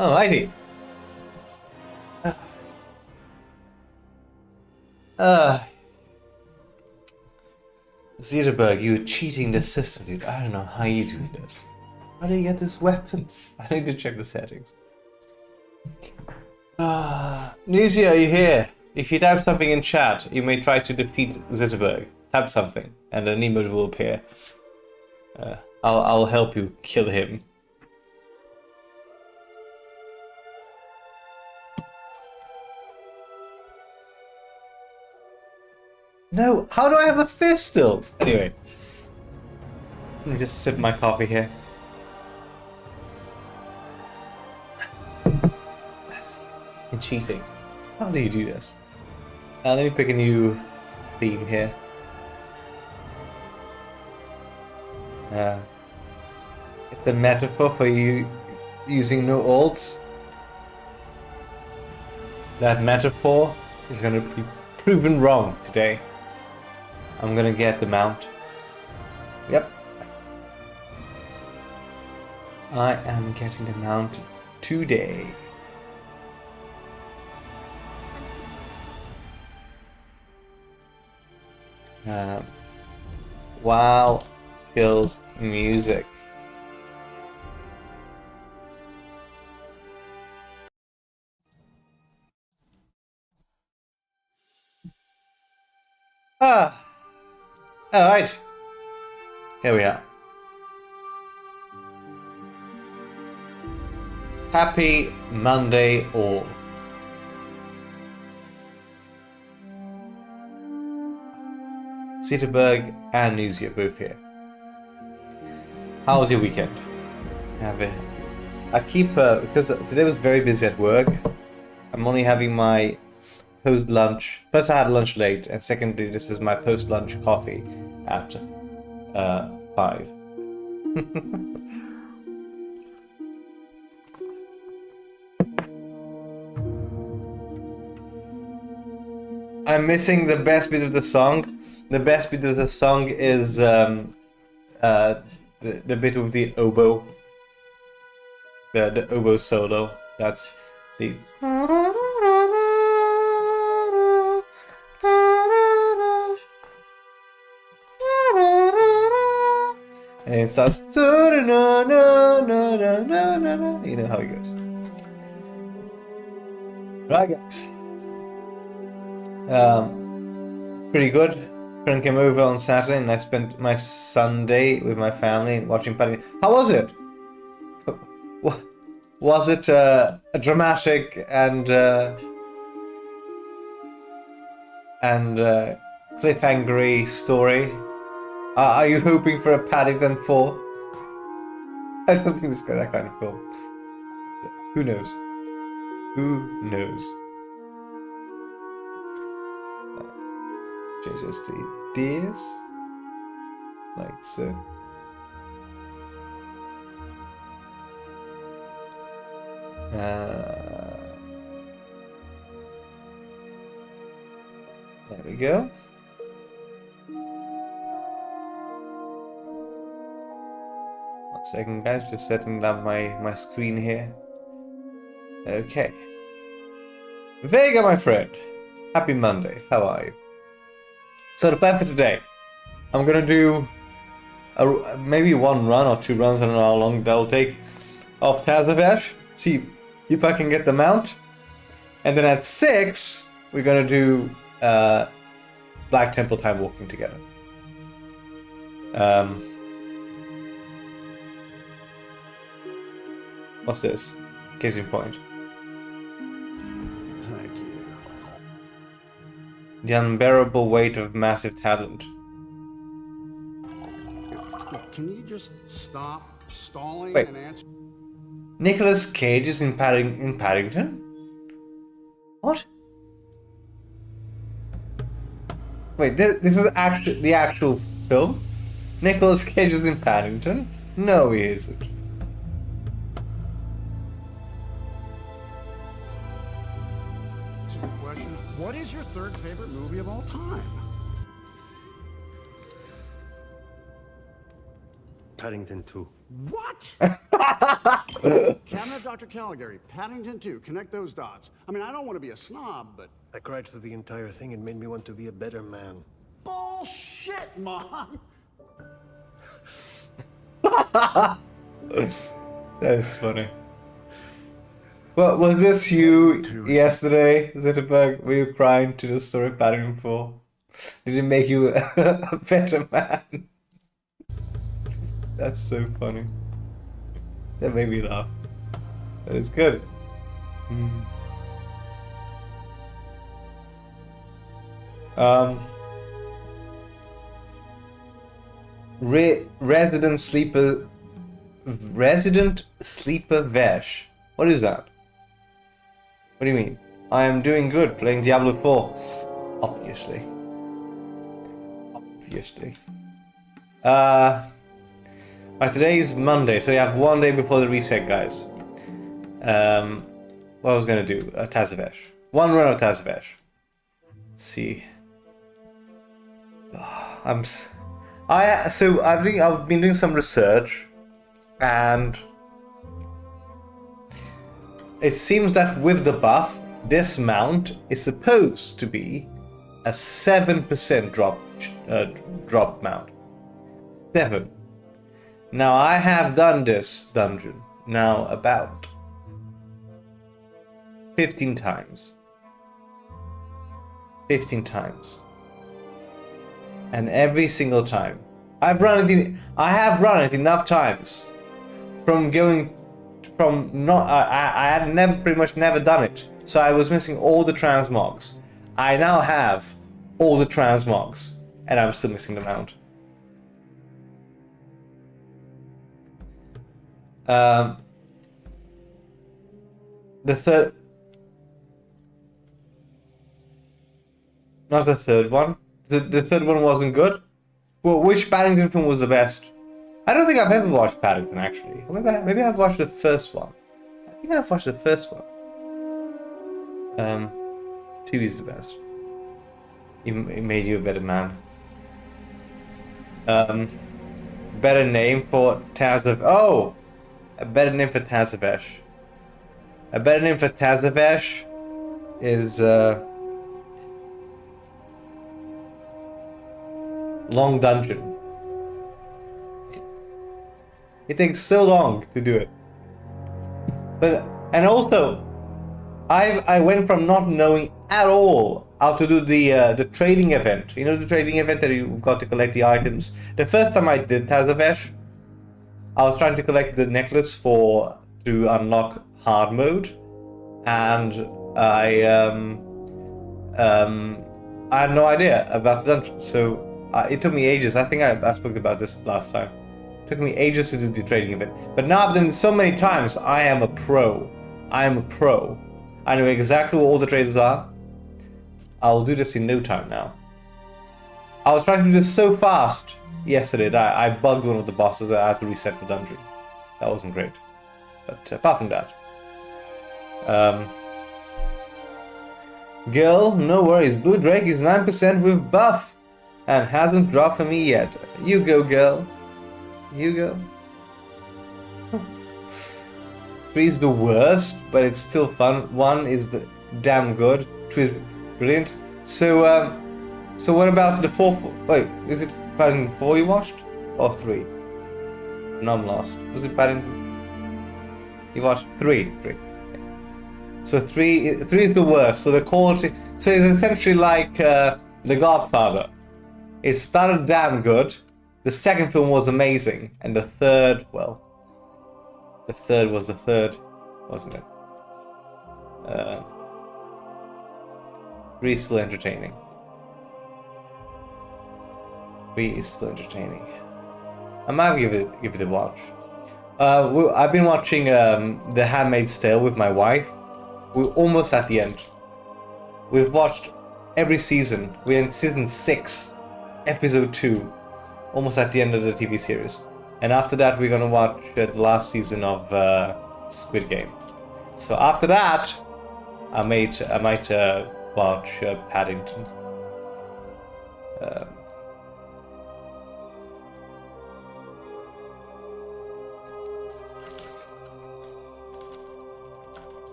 Alrighty. Zetaberg, you're cheating the system, dude. I don't know how you're doing this. How do you get these weapons? I need to check the settings. Newsy, are you here? If you type something in chat, you may try to defeat Zetaberg. Type something, and an emote will appear. I'll help you kill him. No, how do I have a fist still? Anyway, let me just sip my coffee here. That's cheating. How do you do this? Let me pick a new theme here. The metaphor for you using no alts. That metaphor is going to be proven wrong today. I'm gonna get the mount. Yep. I am getting the mount today. Wow, kills music. Alright. Here we are. Happy Monday all. Zetaberg and Newsy are both here. How was your weekend? I keep, because today was very busy at work, I'm only having my post-lunch. First I had lunch late, and secondly this is my post-lunch coffee at 5. I'm missing the best bit of the song. The best bit of the song is the bit with the oboe. The oboe solo. That's the... And it starts... You know how it goes. Right, guys. Pretty good. Friend came over on Saturday and I spent my Sunday with my family watching Paddington. How was it? Was it a dramatic and cliffhangery story? Are you hoping for a Paddington 4? I don't think this got that kind of film. Who knows? Who knows? Change this to this, like so. There we go. One second, guys, just setting up my screen here. Okay. Vega, my friend. Happy Monday. How are you? So the plan for today, I'm gonna do maybe one run or 2 runs. I don't know how long that'll take of Tazavash. See if I can get the mount, and then at 6 we're gonna do Black Temple Timewalking together. What's this? Casing point. The unbearable weight of massive talent. Can you just stop stalling Wait. and answer? Nicolas Cage is in Paddington? What? Wait, this is actually the actual film? Nicolas Cage is in Paddington? No, he isn't. Question: what is your 3rd favorite movie of all time? Paddington 2. What? Cabinet Dr. Caligari, Paddington 2, connect those dots. I mean, I don't want to be a snob, but... I cried through the entire thing and made me want to be a better man. Bullshit, Mom! That is funny. Well, was this you yesterday? Was it a bug? Were you crying to the story of Paddington 4? Did it make you a better man? That's so funny. That made me laugh. That is good. Resident sleeper Vesh. What is that? What do you mean? I am doing good playing Diablo 4. Obviously. Right, today is Monday, so we have one day before the reset, guys. What I was gonna do? Tazavesh. One run of Tazavesh. See. I've been doing some research, and it seems that with the buff, this mount is supposed to be a 7% drop mount. 7. Now I have done this dungeon now about 15 times. 15 times. And every single time I have run it enough times from going from not I had pretty much never done it, so I was missing all the transmogs. I now have all the transmogs and I'm still missing the mount. The third, not the third one. The third one wasn't good. Well, which Paddington film was the best? I don't think I've ever watched Paddington, actually. Or maybe I've watched the first one. I think I've watched the first one. 2 is the best. It made you a better man. Better name for Tazavesh. Oh! A better name for Tazavesh. A better name for Tazavesh is, Long Dungeon. It takes so long to do it. And also, I went from not knowing at all how to do the trading event. You know the trading event that you've got to collect the items? The first time I did Tazavesh, I was trying to collect the necklace to unlock hard mode, and I had no idea about the dungeon, so it took me ages. I think I spoke about this last time. It took me ages to do the trading event, but now I've done it so many times. I am a pro. I am a pro. I know exactly what all the traders are. I'll do this in no time now. I was trying to do this so fast yesterday that I bugged one of the bosses. I had to reset the dungeon. That wasn't great. But apart from that, girl, no worries. Blue Drake is 9% with buff and hasn't dropped for me yet. You go, girl. You go. 3 is the worst, but it's still fun. 1 is the damn good. 2 is brilliant. So what about the 4th? Wait, is it Paddington 4 you watched? Or 3? No, I'm lost. Was it Paddington? You watched 3. 3. So 3 is the worst. So the quality. So it's essentially like The Godfather. It started damn good. The second film was amazing, and the third, well, the third was the third, wasn't it? 3 is still entertaining. 3 is still entertaining. I might give it a watch. I've been watching The Handmaid's Tale with my wife. We're almost at the end. We've watched every season. We're in season 6, episode 2. Almost at the end of the TV series. And after that, we're gonna watch the last season of Squid Game. So after that, I might watch Paddington.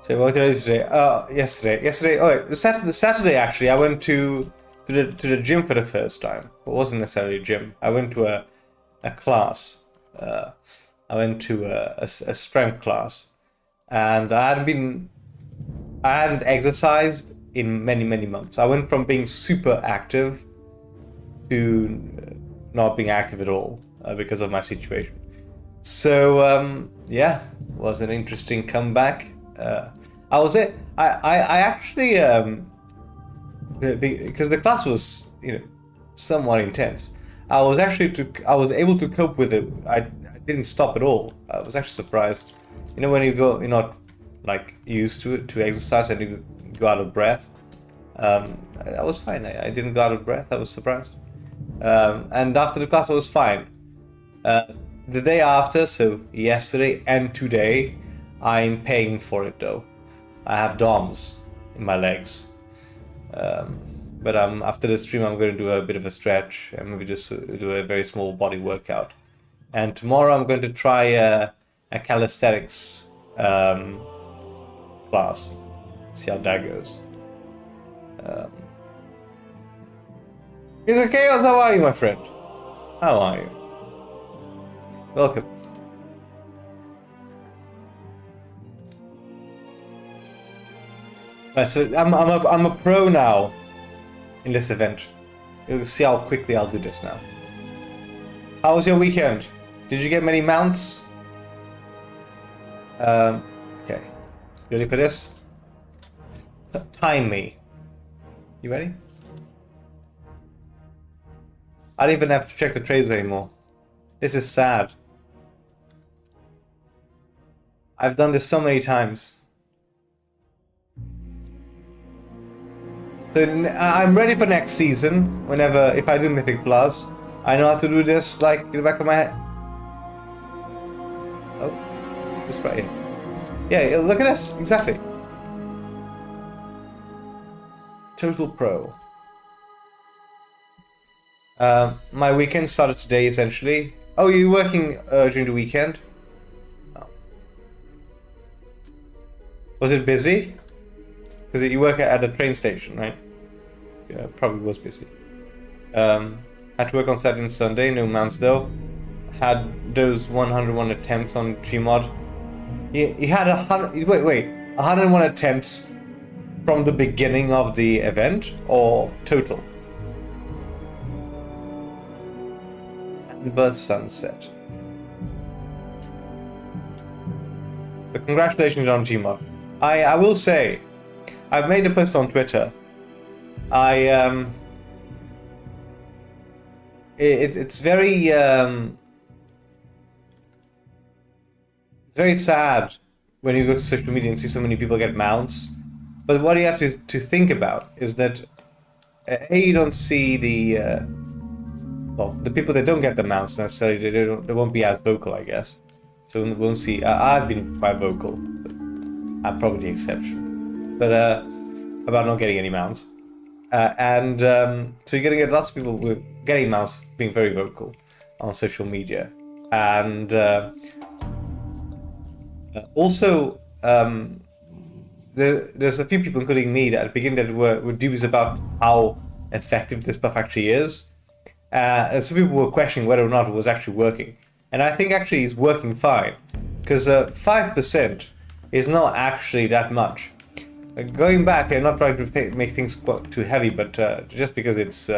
So what did I do today? Yesterday. Oh, wait, Saturday actually. I went to the gym for the first time. It wasn't necessarily a gym. I went to a class. I went to a strength class, and I hadn't exercised in many months. I went from being super active to not being active at all because of my situation. So yeah, was an interesting comeback. I was it. I actually because the class was somewhat intense. I was able to cope with it. I didn't stop at all. I was actually surprised. When you're not like used to exercise and you go out of breath. I was fine. I didn't go out of breath. I was surprised. And after the class, I was fine. The day after, so yesterday and today, I'm paying for it though. I have DOMs in my legs. But after the stream, I'm going to do a bit of a stretch and maybe just do a very small body workout. And tomorrow, I'm going to try a calisthenics class. See how that goes. Mr. Chaos, how are you, my friend? How are you? Welcome. Right, so I'm a pro now in this event. You'll see how quickly I'll do this now. How was your weekend? Did you get many mounts? Okay. Ready for this? Time me. You ready? I don't even have to check the trades anymore. This is sad. I've done this so many times. So I'm ready for next season. If I do Mythic Plus, I know how to do this like in the back of my head. Oh, this right here. Yeah, look at this. Exactly. Total pro. My weekend started today, essentially. Oh, you're working during the weekend? Oh. Was it busy? Because you work at a train station, right? Yeah, probably was busy. Had to work on Saturday and Sunday, no mounts though. Had those 101 attempts on Gmod. He had 101 attempts from the beginning of the event, or total? Amber Sunset. But congratulations on Gmod. I will say, I've made a post on Twitter. It's very sad when you go to social media and see so many people get mounts. But what you have to think about is that you don't see the people that don't get the mounts necessarily. They won't be as vocal, I guess. So we won't see. I've been quite vocal, but I'm probably the exception. But about not getting any mounts, so you're gonna get lots of people with getting mounts being very vocal on social media, and also there's a few people, including me, that at the beginning that were dubious about how effective this buff actually is. And some people were questioning whether or not it was actually working. And I think actually it's working fine. Because 5% is not actually that much. Going back, I'm not trying to make things quite too heavy, but just because it's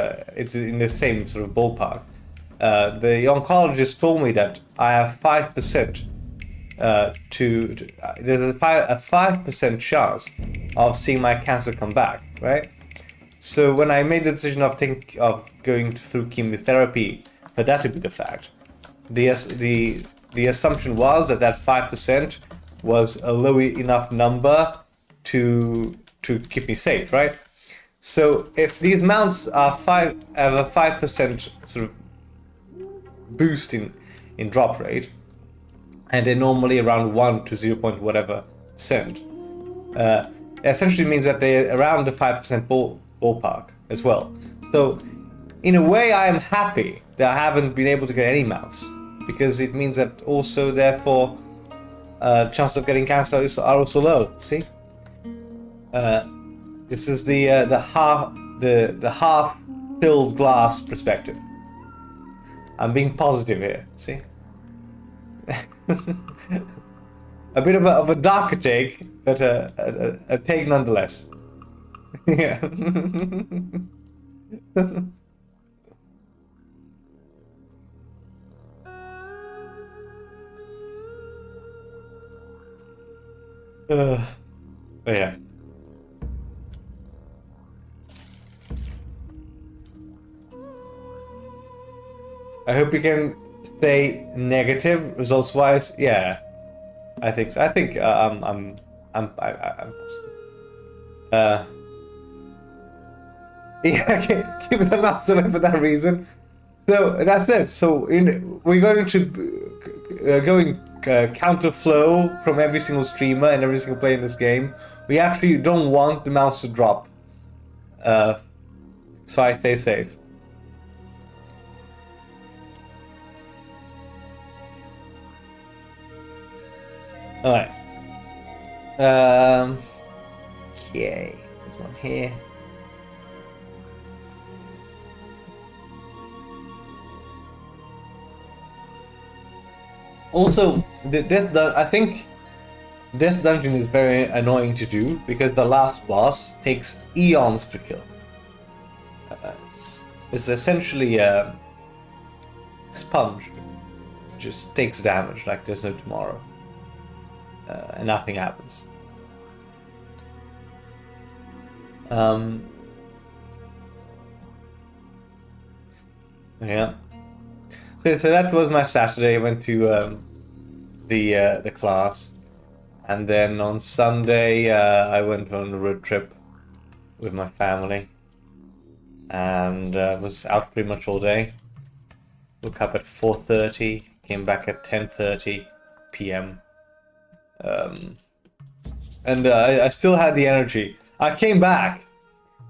in the same sort of ballpark. The oncologist told me that I have 5% there's a 5% chance of seeing my cancer come back, right? So when I made the decision of going through chemotherapy, for that to be the fact, the assumption was that 5% was a low enough number to keep me safe, right? So if these mounts have a 5% sort of boost in drop rate, and they're normally around 1 to 0. Whatever percent, essentially means that they're around the 5% ballpark as well. So in a way, I am happy that I haven't been able to get any mounts, because it means that also therefore chances of getting cancer are also low. See, This is the half filled glass perspective. I'm being positive here. See, a bit of a darker take, but a take nonetheless. Yeah. But yeah. I hope you can stay negative results wise. Yeah, I think so. I think I'm yeah, keep the mouse away for that reason. So that's it. So we're going to counter flow from every single streamer and every single player in this game. We actually don't want the mouse to drop. So I stay safe. Alright. Okay. There's one here. Also, I think this dungeon is very annoying to do because the last boss takes eons to kill. It's essentially a sponge. It just takes damage like there's no tomorrow. And nothing happens. Yeah. So that was my Saturday. I went to the class, and then on Sunday I went on a road trip with my family, and was out pretty much all day. Woke up at 4:30, came back at 10:30 p.m. And I still had the energy. I came back,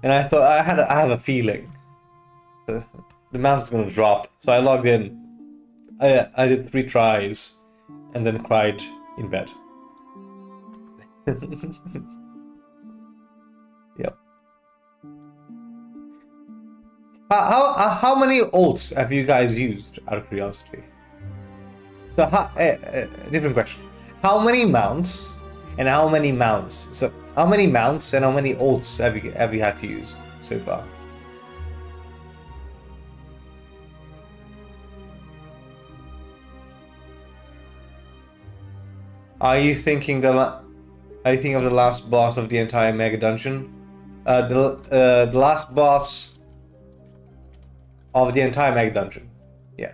and I thought I have a feeling the mouse is gonna drop. So I logged in. I did 3 tries, and then cried in bed. Yep. How many ults have you guys used, out of curiosity? So, different question. How many mounts and how many mounts? So, how many mounts and how many ults have you had to use so far? Are you thinking of the last boss of the entire mega dungeon? The last boss of the entire mega dungeon. Yeah.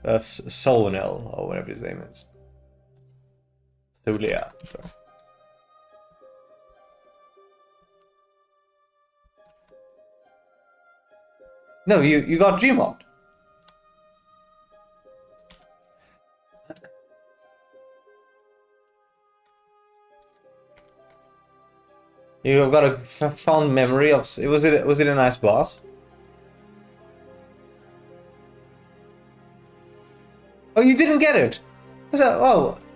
Solonel, or whatever his name is. Solia, sorry. No, you got Gmod. You've got a fond memory of. Was it a nice boss? Oh, you didn't get it.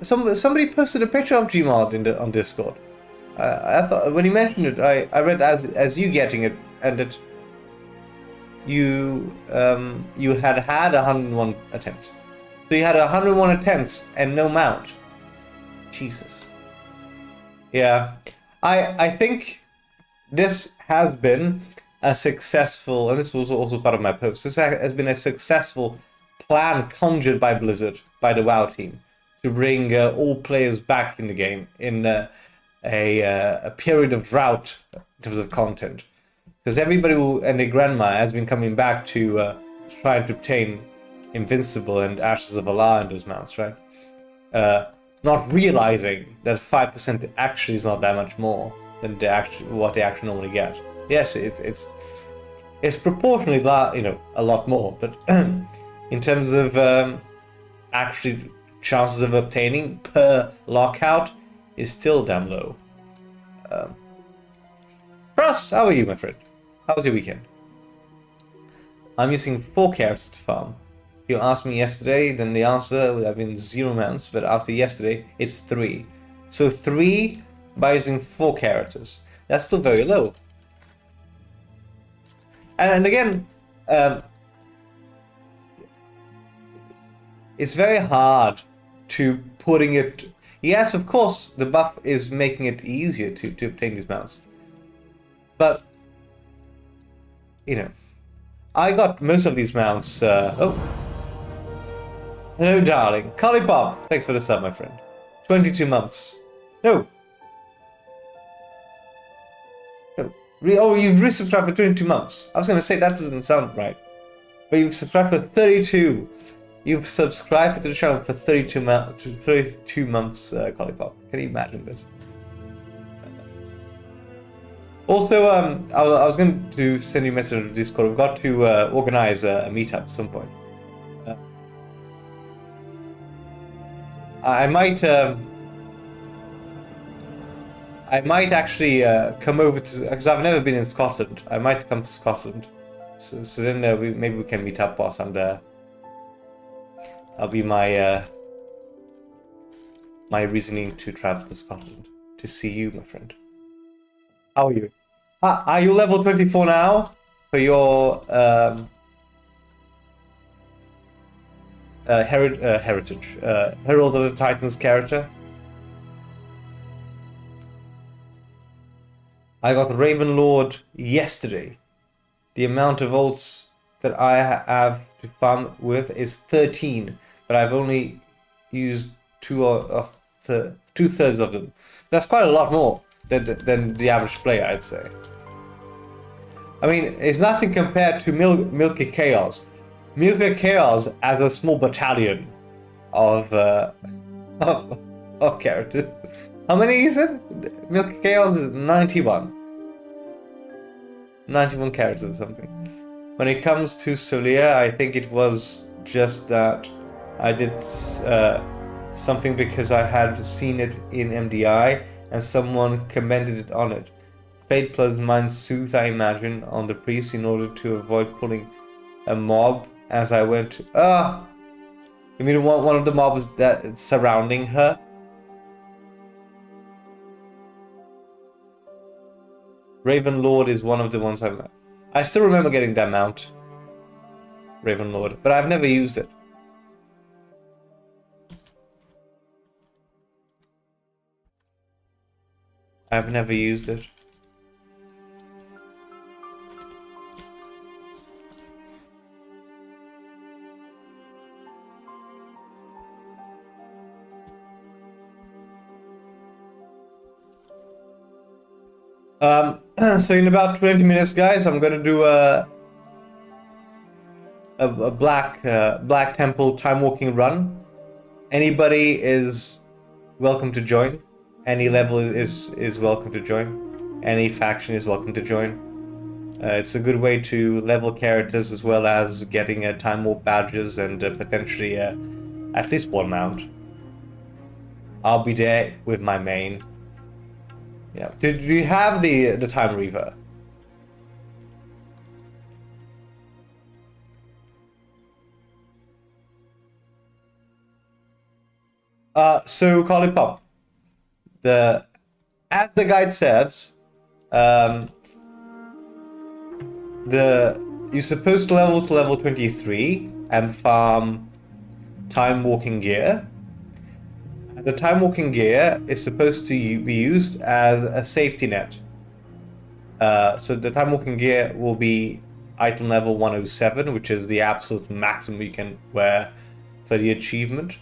Somebody posted a picture of Gmod on Discord. I thought when he mentioned it, I read as you getting it, and that you had 101 attempts. So you had 101 attempts and no mount. Jesus. Yeah. I think this has been a successful, and this was also part of my post, this has been a successful plan conjured by Blizzard, by the WoW team, to bring all players back in the game in a period of drought in terms of content. Because everybody and their grandma has been coming back to try to obtain Invincible and Ashes of Allah in those mounts, right? Not realizing that 5% actually is not that much more than what they actually normally get. Yes, it's proportionally a lot more, but in terms of actually chances of obtaining per lockout is still damn low. Frost, how are you, my friend? How was your weekend? I'm using 4 characters to farm. If you asked me yesterday, then the answer would have been 0 mounts, but after yesterday, it's 3. So 3 by using 4 characters. That's still very low. And again, it's very hard to putting it... Yes, of course, the buff is making it easier to obtain these mounts. But, you know, I got most of these mounts... oh. Hello, darling. Collie Bob, thanks for the sub, my friend. 22 months. No. No. Oh, you've resubscribed for 22 months. I was going to say, that doesn't sound right. But you've subscribed for 32. You've subscribed to the channel for 32 months, Collie Bob. Can you imagine this? Also, I was going to send you a message on Discord. We've got to organize a meetup at some point. I might actually come over to, because I've never been in Scotland. I might come to Scotland, so then maybe we can meet up whilst I'm there. That'll be my my reasoning to travel to Scotland to see you, my friend. How are you? Are you level 24 now for your heritage, Herald of the Titans character? I got Raven Lord yesterday. The amount of ults that I have to farm with is 13, but I've only used two-thirds of them. That's quite a lot more than the average player, I'd say. I mean, it's nothing compared to Milky Chaos. Milky Chaos as a small battalion of characters. How many is it? Milky Chaos is 91. 91 characters or something. When it comes to Solia, I think it was just that I did something because I had seen it in MDI and someone commented it on it. Fate plus Mind Soothe, I imagine, on the priest in order to avoid pulling a mob as I went. You mean one of the mobs that surrounding her? Raven Lord is one of the ones I still remember getting that mount, Raven Lord, but I've never used it. I've never used it. So in about 20 minutes, guys, I'm gonna do a Black Temple time walking run. Anybody is welcome to join. Any level is welcome to join. Any faction is welcome to join. It's a good way to level characters as well as getting time warp badges and potentially at least one mount. I'll be there with my main. Yeah. Do you have the Time Reaver? So call it pop. As the guide says, you're supposed to level 23 and farm time walking gear. The time walking gear is supposed to be used as a safety net. So the time walking gear will be item level 107, which is the absolute maximum you can wear for the achievement.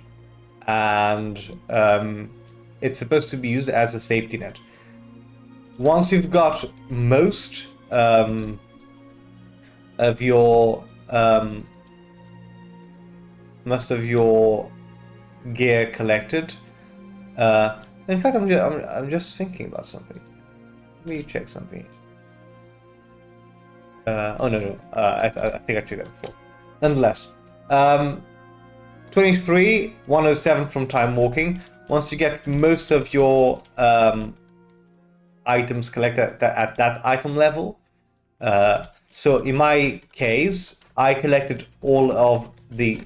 And it's supposed to be used as a safety net. Once you've got most of your gear collected, in fact, I'm just thinking about something. Let me check something. Oh no, I think I checked that before. Nonetheless, 23, 107 from time walking. Once you get most of your items collected at that item level, so in my case, I collected all of the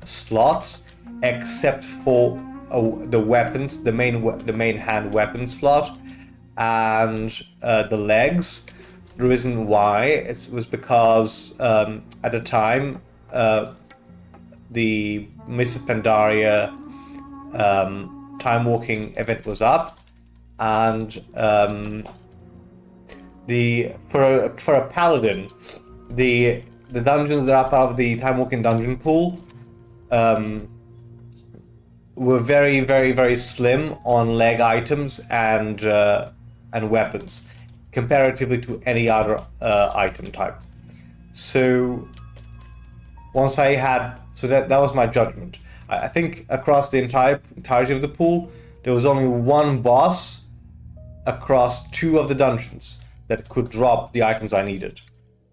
slots except for the weapons, the main hand weapon slot, and the legs. The reason why was because at the time the Mists of Pandaria Timewalking event was up, and for a paladin, the dungeons that are part of the Timewalking dungeon pool were very, very, very slim on leg items and weapons, comparatively to any other item type. So once I had, so that was my judgment. I think across the entirety of the pool, there was only one boss across 2 of the dungeons that could drop the items I needed,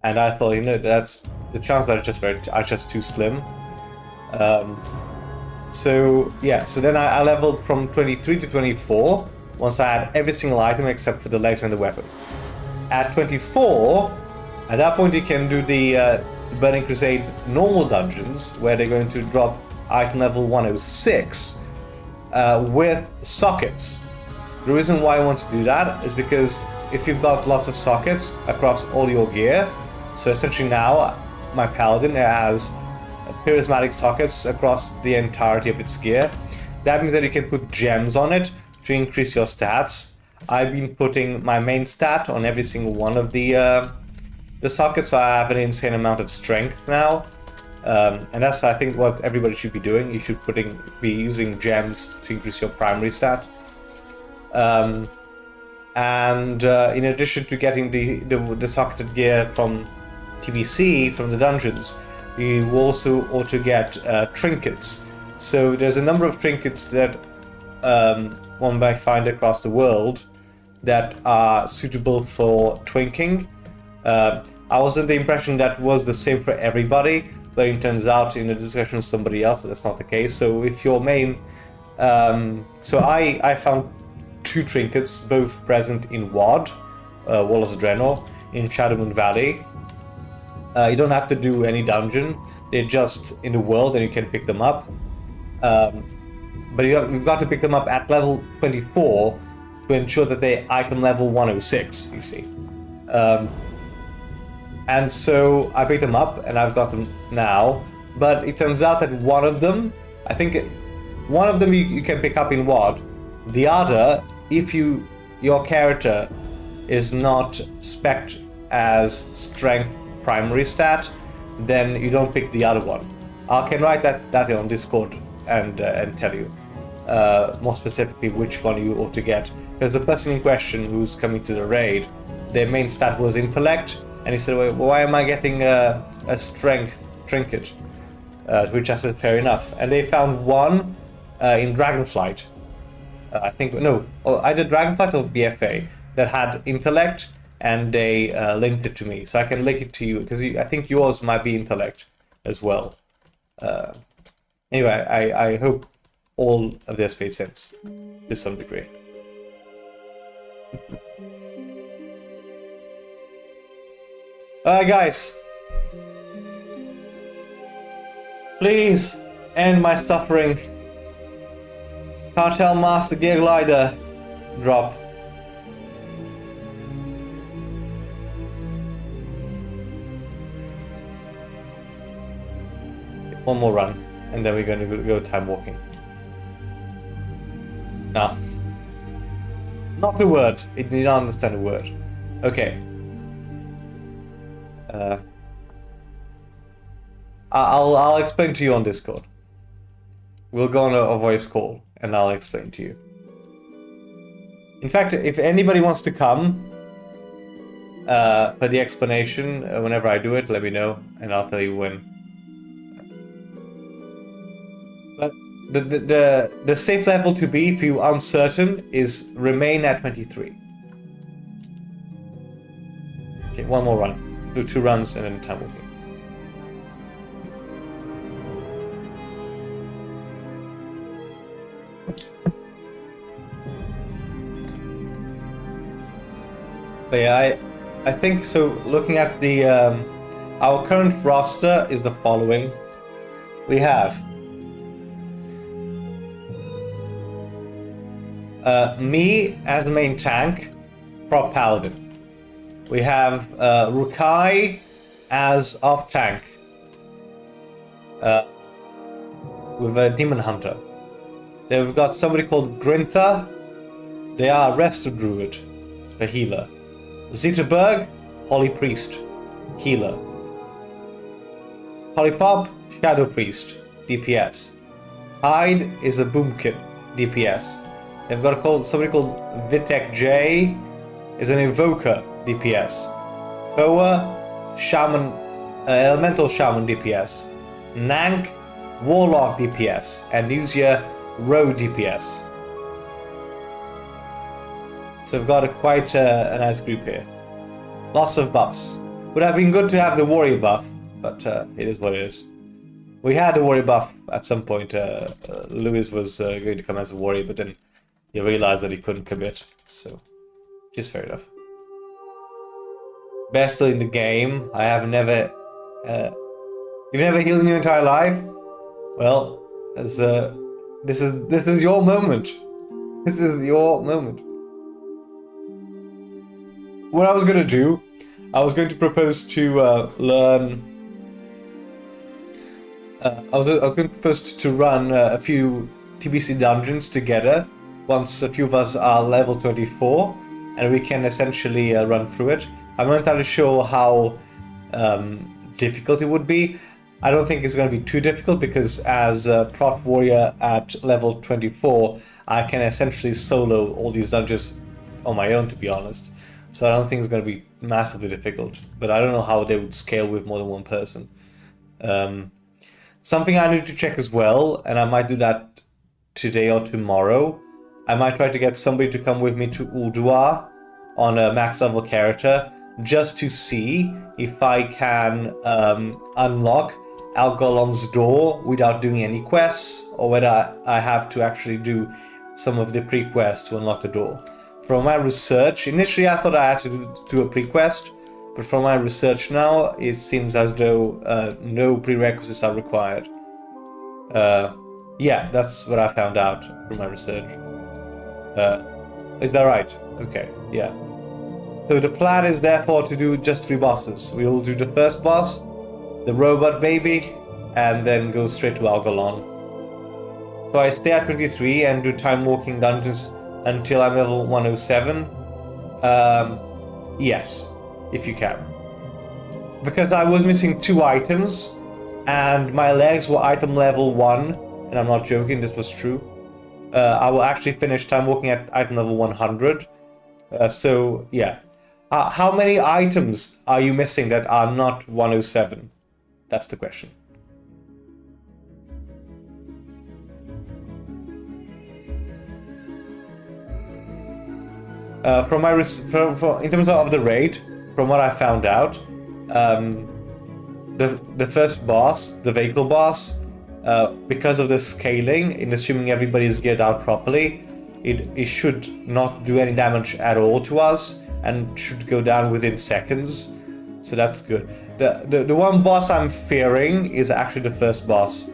and I thought, that's the chance that are just too slim. So then I leveled from 23 to 24 once I had every single item except for the legs and the weapon. At 24, at that point you can do the Burning Crusade normal dungeons, where they're going to drop item level 106 with sockets. The reason why I want to do that is because if you've got lots of sockets across all your gear, so essentially now my paladin has prismatic sockets across the entirety of its gear. That means that you can put gems on it to increase your stats. I've been putting my main stat on every single one of the sockets, so I have an insane amount of strength now, and that's, I think, what everybody should be doing. You should be using gems to increase your primary stat. And in addition to getting the socketed gear from TBC, from the dungeons, you also ought to get trinkets. So there's a number of trinkets that one might find across the world that are suitable for twinking. I was under the impression that was the same for everybody, but it turns out in a discussion with somebody else that that's not the case. So if your main... so I found 2 trinkets, both present in WoD, Wall of Draenor, in Shadowmoon Valley. You don't have to do any dungeon, they're just in the world and you can pick them up. But you've got to pick them up at level 24 to ensure that they're item level 106, you see. And so I picked them up and I've got them now, but it turns out that one of them, I think one of them you can pick up in WoD. The other, if your character is not spec'd as strength primary stat, then you don't pick the other one. I can write that on Discord and tell you more specifically which one you ought to get, because the person in question who's coming to the raid, their main stat was intellect, and he said, well, why am I getting a strength trinket? Which I said, fair enough. And they found one in Dragonflight. I think, no, either Dragonflight or BFA, that had intellect, and they linked it to me. So I can link it to you, because I think yours might be intellect as well. Anyway, I hope all of this made sense to some degree. Alright guys, please end my suffering. Cartel Master Gear Glider drop. One more run, and then we're going to go time walking. No. Not a word. It did not understand a word. Okay. I'll explain to you on Discord. We'll go on a voice call, and I'll explain to you. In fact, if anybody wants to come for the explanation, whenever I do it, let me know, and I'll tell you when. But the safe level to be, if you're uncertain, is remain at 23. Okay, one more run. Do 2 runs and then time walking. But yeah, I think so. Looking at the our current roster is the following. We have Me as the main tank, prop paladin. We have Rukai as off tank. With a demon hunter. Then we've got somebody called Grintha. They are Resto Druid, the healer. Zitterberg, Holy Priest, healer. Polypop, Shadow Priest, DPS. Hyde is a Boomkin, DPS. They've got somebody called Vitek J, is an Evoker, DPS. Boa, Shaman, Elemental Shaman, DPS. Nank, Warlock, DPS. And Nuzia, Rogue, DPS. So we've got quite a nice group here. Lots of buffs. Would have been good to have the warrior buff, but it is what it is. We had a warrior buff at some point. Lewis was going to come as a warrior, but then he realized that he couldn't commit, so just fair enough. Best in the game. I have never. You've never healed in your entire life? Well, this is your moment. This is your moment. What I was going to do, I was going to propose to learn... I was going to propose to run a few TBC dungeons together once a few of us are level 24, and we can essentially run through it. I'm not entirely sure how difficult it would be. I don't think it's going to be too difficult because as a prot warrior at level 24, I can essentially solo all these dungeons on my own, to be honest. So I don't think it's going to be massively difficult, but I don't know how they would scale with more than one person. Something I need to check as well, and I might do that today or tomorrow. I might try to get somebody to come with me to Ulduar on a max level character, just to see if I can unlock Algolon's door without doing any quests, or whether I have to actually do some of the pre-quests to unlock the door. From my research, initially I thought I had to do a pre-quest, but from my research now, it seems as though no prerequisites are required. Yeah, that's what I found out from my research. Is that right? Okay, yeah. So the plan is therefore to do just 3 bosses. We will do the first boss, the robot baby, and then go straight to Algolon. So I stay at 23 and do time walking dungeons until I'm level 107. Yes, if you can. Because I was missing 2 items, and my legs were item level 1, and I'm not joking, this was true. I will actually finish time walking at item level 100. So, yeah. How many items are you missing that are not 107? That's the question. In terms of the raid, from what I found out, the first boss, the vehicle boss, because of the scaling, in assuming everybody's geared out properly, it should not do any damage at all to us and should go down within seconds. So that's good. The one boss I'm fearing is actually the first boss.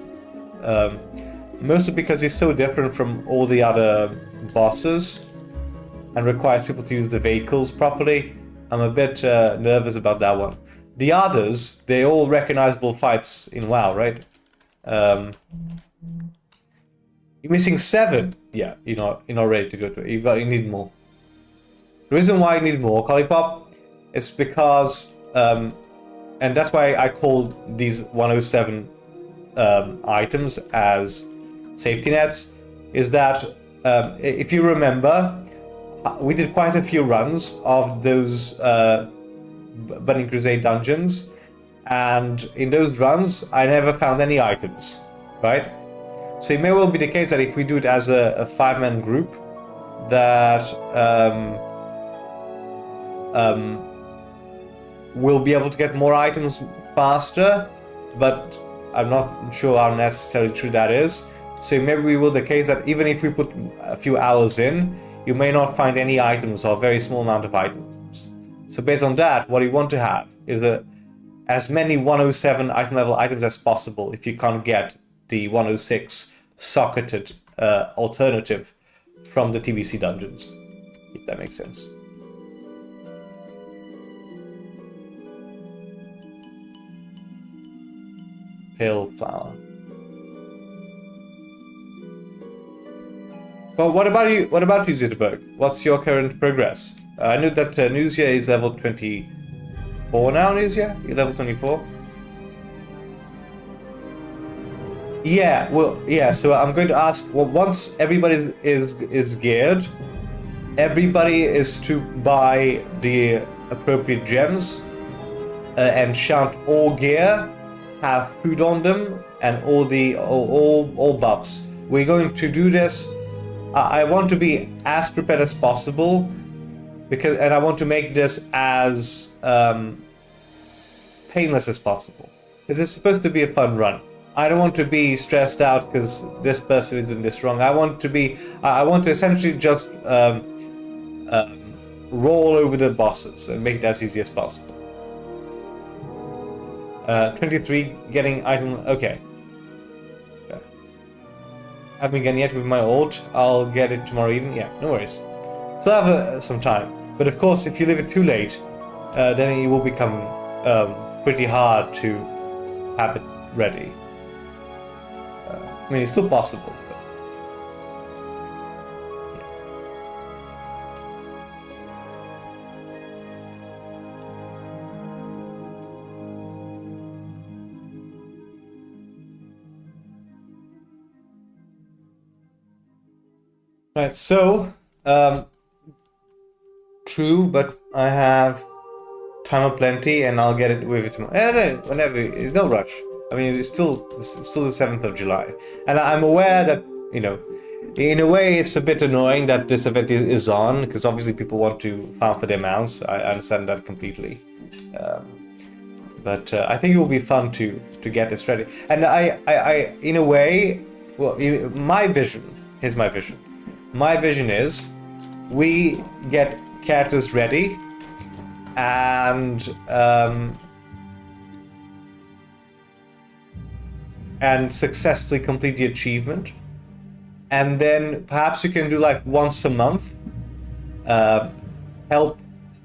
Mostly because he's so different from all the other bosses and requires people to use the vehicles properly. I'm a bit nervous about that one. The others, they're all recognizable fights in WoW, right? You're missing 7. Yeah, you're not ready to go to it. You need more. The reason why you need more, Colipop, it's because, and that's why I called these 107 items as safety nets, is that if you remember, we did quite a few runs of those Burning Crusade dungeons, and in those runs I never found any items, right? So it may well be the case that if we do it as a 5-man group, that we'll be able to get more items faster, but I'm not sure how necessarily true that is. So maybe we will the case that even if we put a few hours in, you may not find any items or a very small amount of items. So based on that, what you want to have is as many 107 item level items as possible if you can't get the 106 socketed alternative from the TBC dungeons, if that makes sense. Pale flower. Well, what about you? What about you, Zitterberg? What's your current progress? I know that Nuzia is level 24 now. Nuzia, you're level 24. Yeah. Well, yeah. So I'm going to ask. Well, once everybody is geared, everybody is to buy the appropriate gems and chant all gear, have food on them, and all buffs. We're going to do this. I want to be as prepared as possible, and I want to make this as painless as possible. Because it's supposed to be a fun run. I don't want to be stressed out because this person is doing this wrong. I want to essentially just roll over the bosses and make it as easy as possible. 23 getting item. Okay. I haven't gotten yet with my ult. I'll get it tomorrow evening. Yeah, no worries. Still have some time. But of course, if you leave it too late, then it will become pretty hard to have it ready. I mean, it's still possible. But... Right, so, true, but I have time aplenty, and I'll get it with it tomorrow. Whenever, no rush. I mean, it's still the 7th of July, and I'm aware that, you know, in a way, it's a bit annoying that this event is on, because obviously people want to farm for their mounts. I understand that completely, but I think it will be fun to get this ready. And I in a way, well, my vision. Here's my vision. My vision is we get characters ready and successfully complete the achievement, and then perhaps we can do like once a month.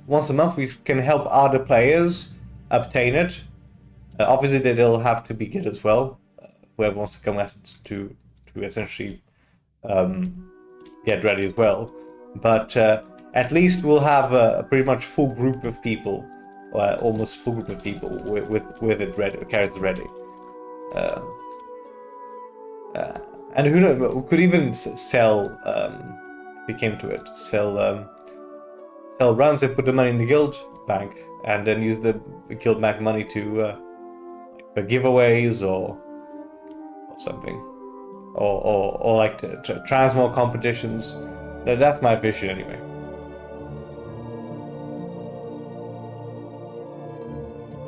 Once a month we can help other players obtain it. Obviously they'll have to be good as well. Whoever wants to come to essentially get ready as well, but at least we'll have a pretty much full group of people, almost full group of people with it ready, characters ready, and who knows, we could even sell, if we came to it, sell runs and put the money in the guild bank, and then use the guild bank money to for giveaways or something. Or like transmog competitions. That's my vision anyway.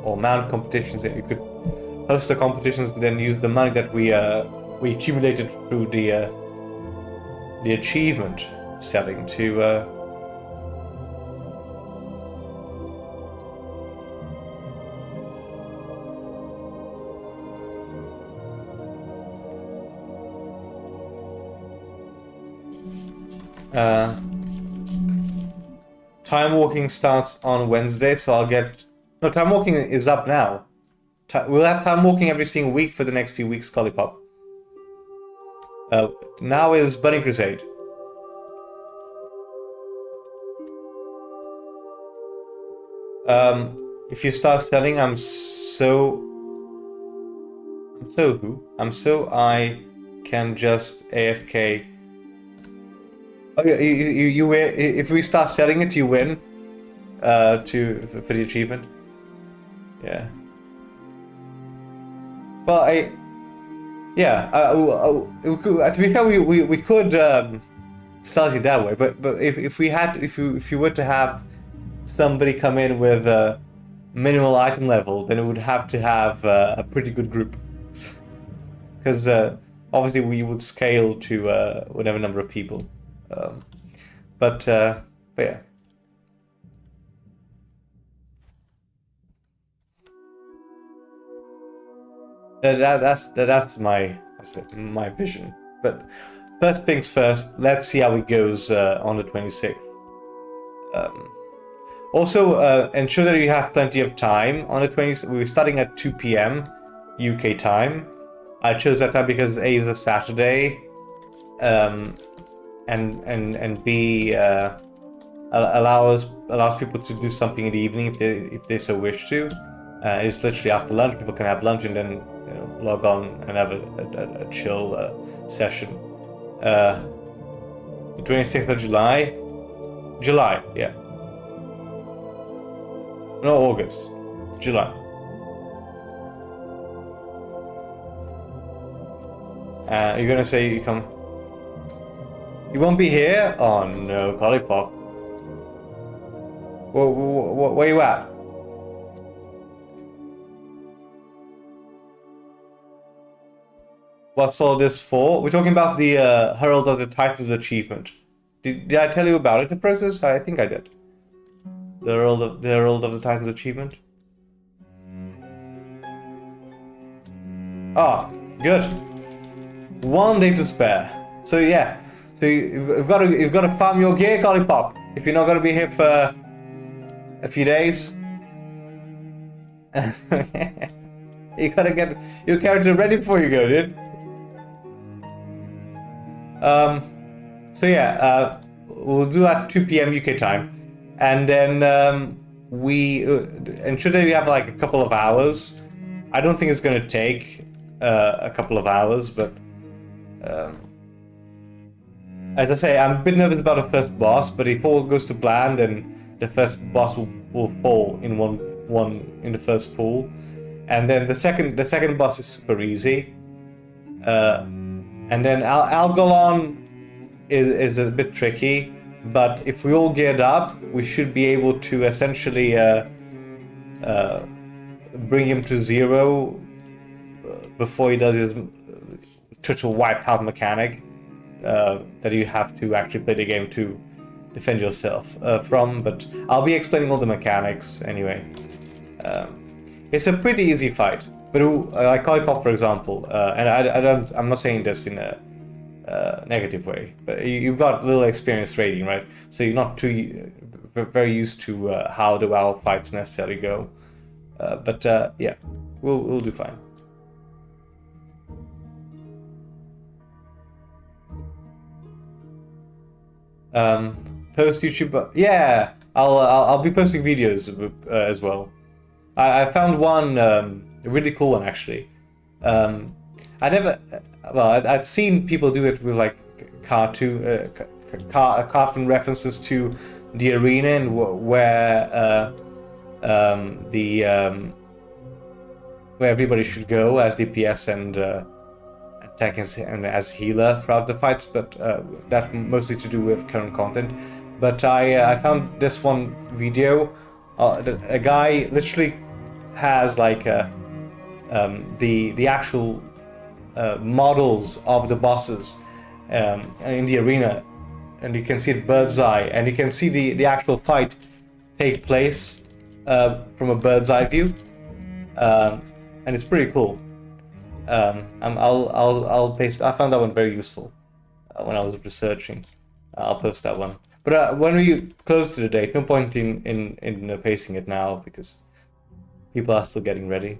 Or mount competitions. You could host the competitions and then use the money that we accumulated through the achievement selling to Timewalking starts on Wednesday, so I'll get... No, Timewalking is up now. We'll have Timewalking every single week for the next few weeks, Collipop. Now is Burning Crusade. If you start selling, I'm so I can just AFK. Okay, you win. If we start selling it, you win. For the achievement. Yeah. Well, to be fair, we could sell it that way, but if you were to have somebody come in with a minimal item level, then it would have to have a pretty good group, because obviously we would scale to whatever number of people. But yeah. That's my vision. But first things first, let's see how it goes on the 26th. Also, ensure that you have plenty of time on the 20th. We're starting at 2 p.m. UK time. I chose that time because A is a Saturday, and B allows people to do something in the evening if they so wish to. It's literally after lunch. People can have lunch and then log on and have a chill session. The 26th of July. July, yeah. No, August. July. You're gonna say you come... You won't be here? Oh no, Lollipop. Where you at? What's all this for? We're talking about the Herald of the Titans achievement. Did I tell you about it, the process? I think I did. The Herald of the Titans achievement. Ah, good. 1 day to spare. So yeah, so you've got to farm your gear, Lollipop. If you're not gonna be here for a few days, you gotta get your character ready before you go, dude. So yeah, we'll do at 2 p.m. UK time, and then we ensure that we have like a couple of hours. I don't think it's gonna take a couple of hours, but as I say, I'm a bit nervous about the first boss. But if all goes to plan, then the first boss will fall in one in the first pool, and then the second boss is super easy, and then Algolon is a bit tricky. But if we all geared up, we should be able to essentially bring him to 0 before he does his total wipeout mechanic that you have to actually play the game to defend yourself from. But I'll be explaining all the mechanics anyway. It's a pretty easy fight, but like Lollipop, for example, and I'm not saying this in a negative way, but you've got little experience raiding, right? So you're not too very used to how the WoW fights necessarily go. But yeah, we'll do fine. Post YouTube, yeah. I'll be posting videos as well. I found one a really cool one actually. I'd seen people do it with like cartoon references to the arena and where everybody should go as DPS and attack and as healer throughout the fights, but that mostly to do with current content. But I found this one video. A guy literally has like the actual models of the bosses in the arena, and you can see it bird's eye, and you can see the actual fight take place from a bird's eye view, and it's pretty cool. I'll paste. I found that one very useful when I was researching. I'll post that one. But when we close to the date, no point in pasting it now because people are still getting ready.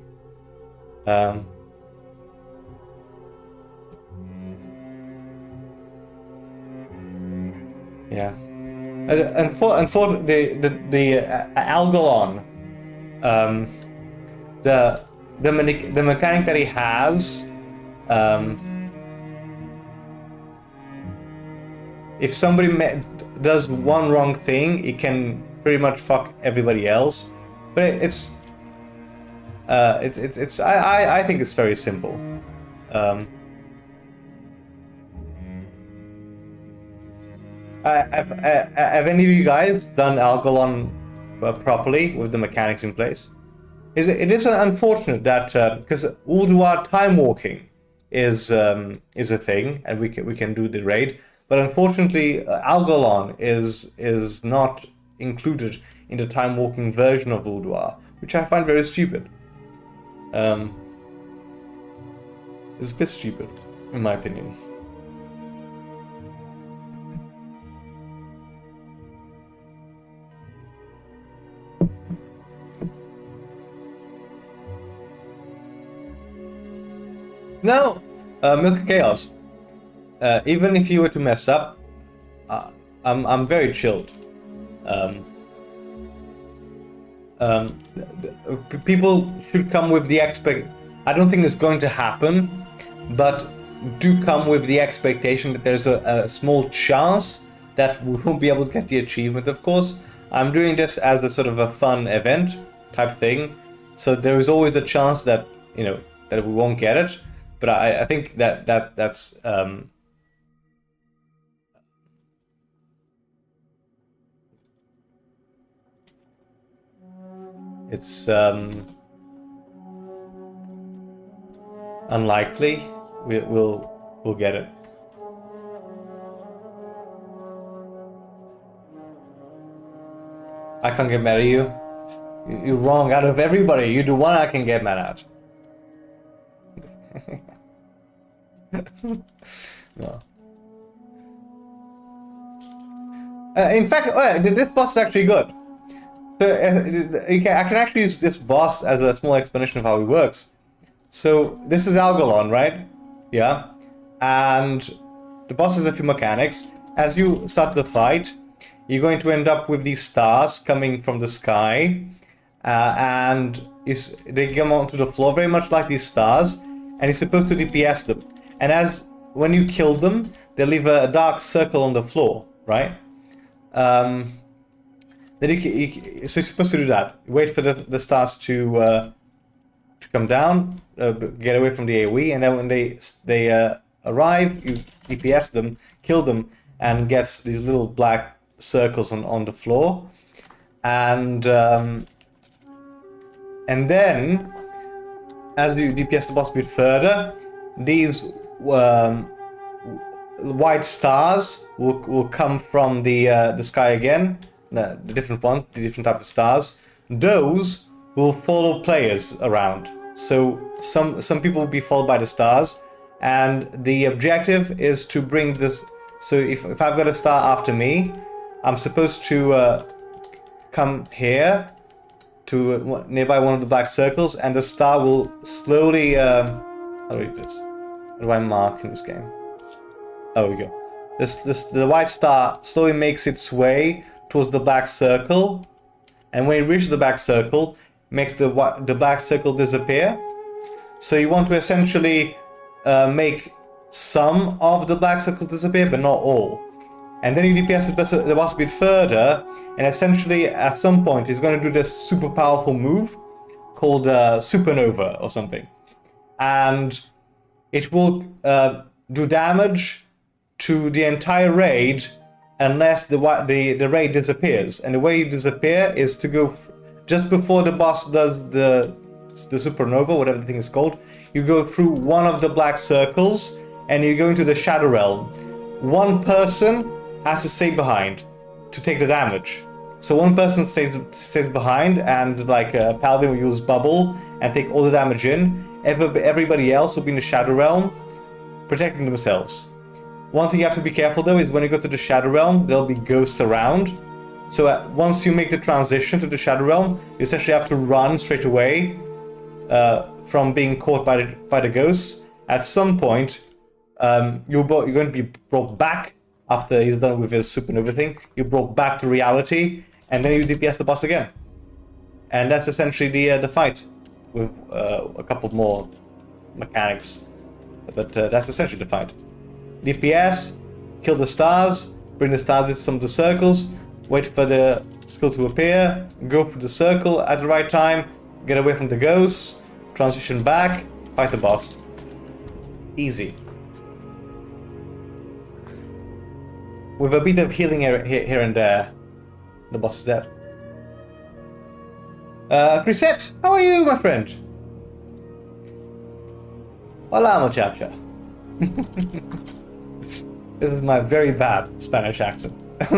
Yeah, and for the Algolon, the mechanic that he has, if somebody does one wrong thing, it can pretty much fuck everybody else. But I think it's very simple. Have any of you guys done Algolon properly with the mechanics in place? It is unfortunate that because Ulduar Timewalking is a thing, and we can do the raid, but unfortunately Algolon is not included in the Timewalking version of Ulduar, which I find very stupid. It's a bit stupid, in my opinion. No, Milk of Chaos. Even if you were to mess up, I'm very chilled. People should come with the I don't think it's going to happen, but do come with the expectation that there's a small chance that we won't be able to get the achievement. Of course, I'm doing this as a sort of a fun event type thing, so there is always a chance that that we won't get it. But I think that's it's unlikely we'll get it. I can't get mad at you. You're wrong. Out of everybody, you're the one I can get mad at. No. In fact, this boss is actually good. So I can actually use this boss as a small explanation of how he works. So this is ArgentDawn, right? Yeah. And the boss has a few mechanics. As you start the fight, you're going to end up with these stars coming from the sky, and they come onto the floor very much like these stars, and you're supposed to DPS them. And when you kill them, they leave a dark circle on the floor, right? Then so you're supposed to do that. Wait for the stars to come down, get away from the AoE, and then when they arrive, you DPS them, kill them, and get these little black circles on the floor, and then as you DPS the boss a bit further, these white stars will come from the sky again, the different ones, the different type of stars. Those will follow players around. So some people will be followed by the stars, and the objective is to bring this. So if I've got a star after me, I'm supposed to come here to nearby one of the black circles, and the star will slowly. How do I do this? How do I mark in this game? There we go. The white star slowly makes its way towards the black circle, and when it reaches the black circle, makes the black circle disappear. So you want to essentially make some of the black circles disappear, but not all. And then you DPS the boss a bit further, and essentially at some point he's going to do this super powerful move called Supernova or something, and it will do damage to the entire raid unless the raid disappears. And the way you disappear is to go just before the boss does the Supernova, whatever the thing is called. You go through one of the black circles and you go into the Shadow Realm. One person has to stay behind to take the damage. So one person stays behind, and like a paladin will use bubble and take all the damage in. Everybody else will be in the Shadow Realm, protecting themselves. One thing you have to be careful though is when you go to the Shadow Realm, there'll be ghosts around. So once you make the transition to the Shadow Realm, you essentially have to run straight away from being caught by the ghosts. At some point, you're going to be brought back after he's done with his supernova thing. You're brought back to reality, and then you DPS the boss again. And that's essentially the fight, with a couple more mechanics. But that's essentially the fight. DPS, kill the stars, bring the stars into some of the circles, wait for the skill to appear, go through the circle at the right time, get away from the ghosts, transition back, fight the boss. Easy. With a bit of healing here and there, the boss is dead. Chrisette, how are you, my friend? Hola, muchacha. This is my very bad Spanish accent. How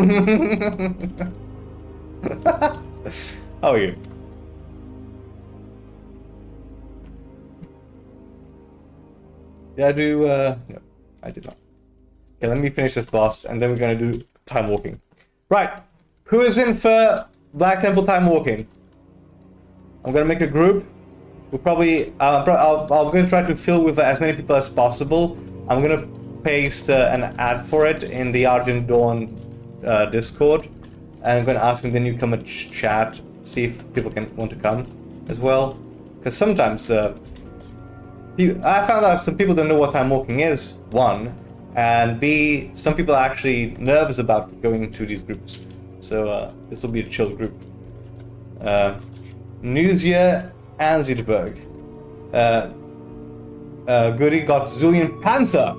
are you? Did I do, no, I did not. Okay, let me finish this boss, and then we're gonna do time walking. Right, who is in for Black Temple time walking? I'm gonna make a group. we'll probably I'm going to try to fill with as many people as possible. I'm going to paste an ad for it in the ArgentDawn Discord, and I'm going to ask in the newcomer chat, see if people want to come as well, because sometimes I found out some people don't know what Timewalking is, one, and B, some people are actually nervous about going to these groups, so this will be a chill group. Newsia and Zedberg. Goody got Zulian Panther,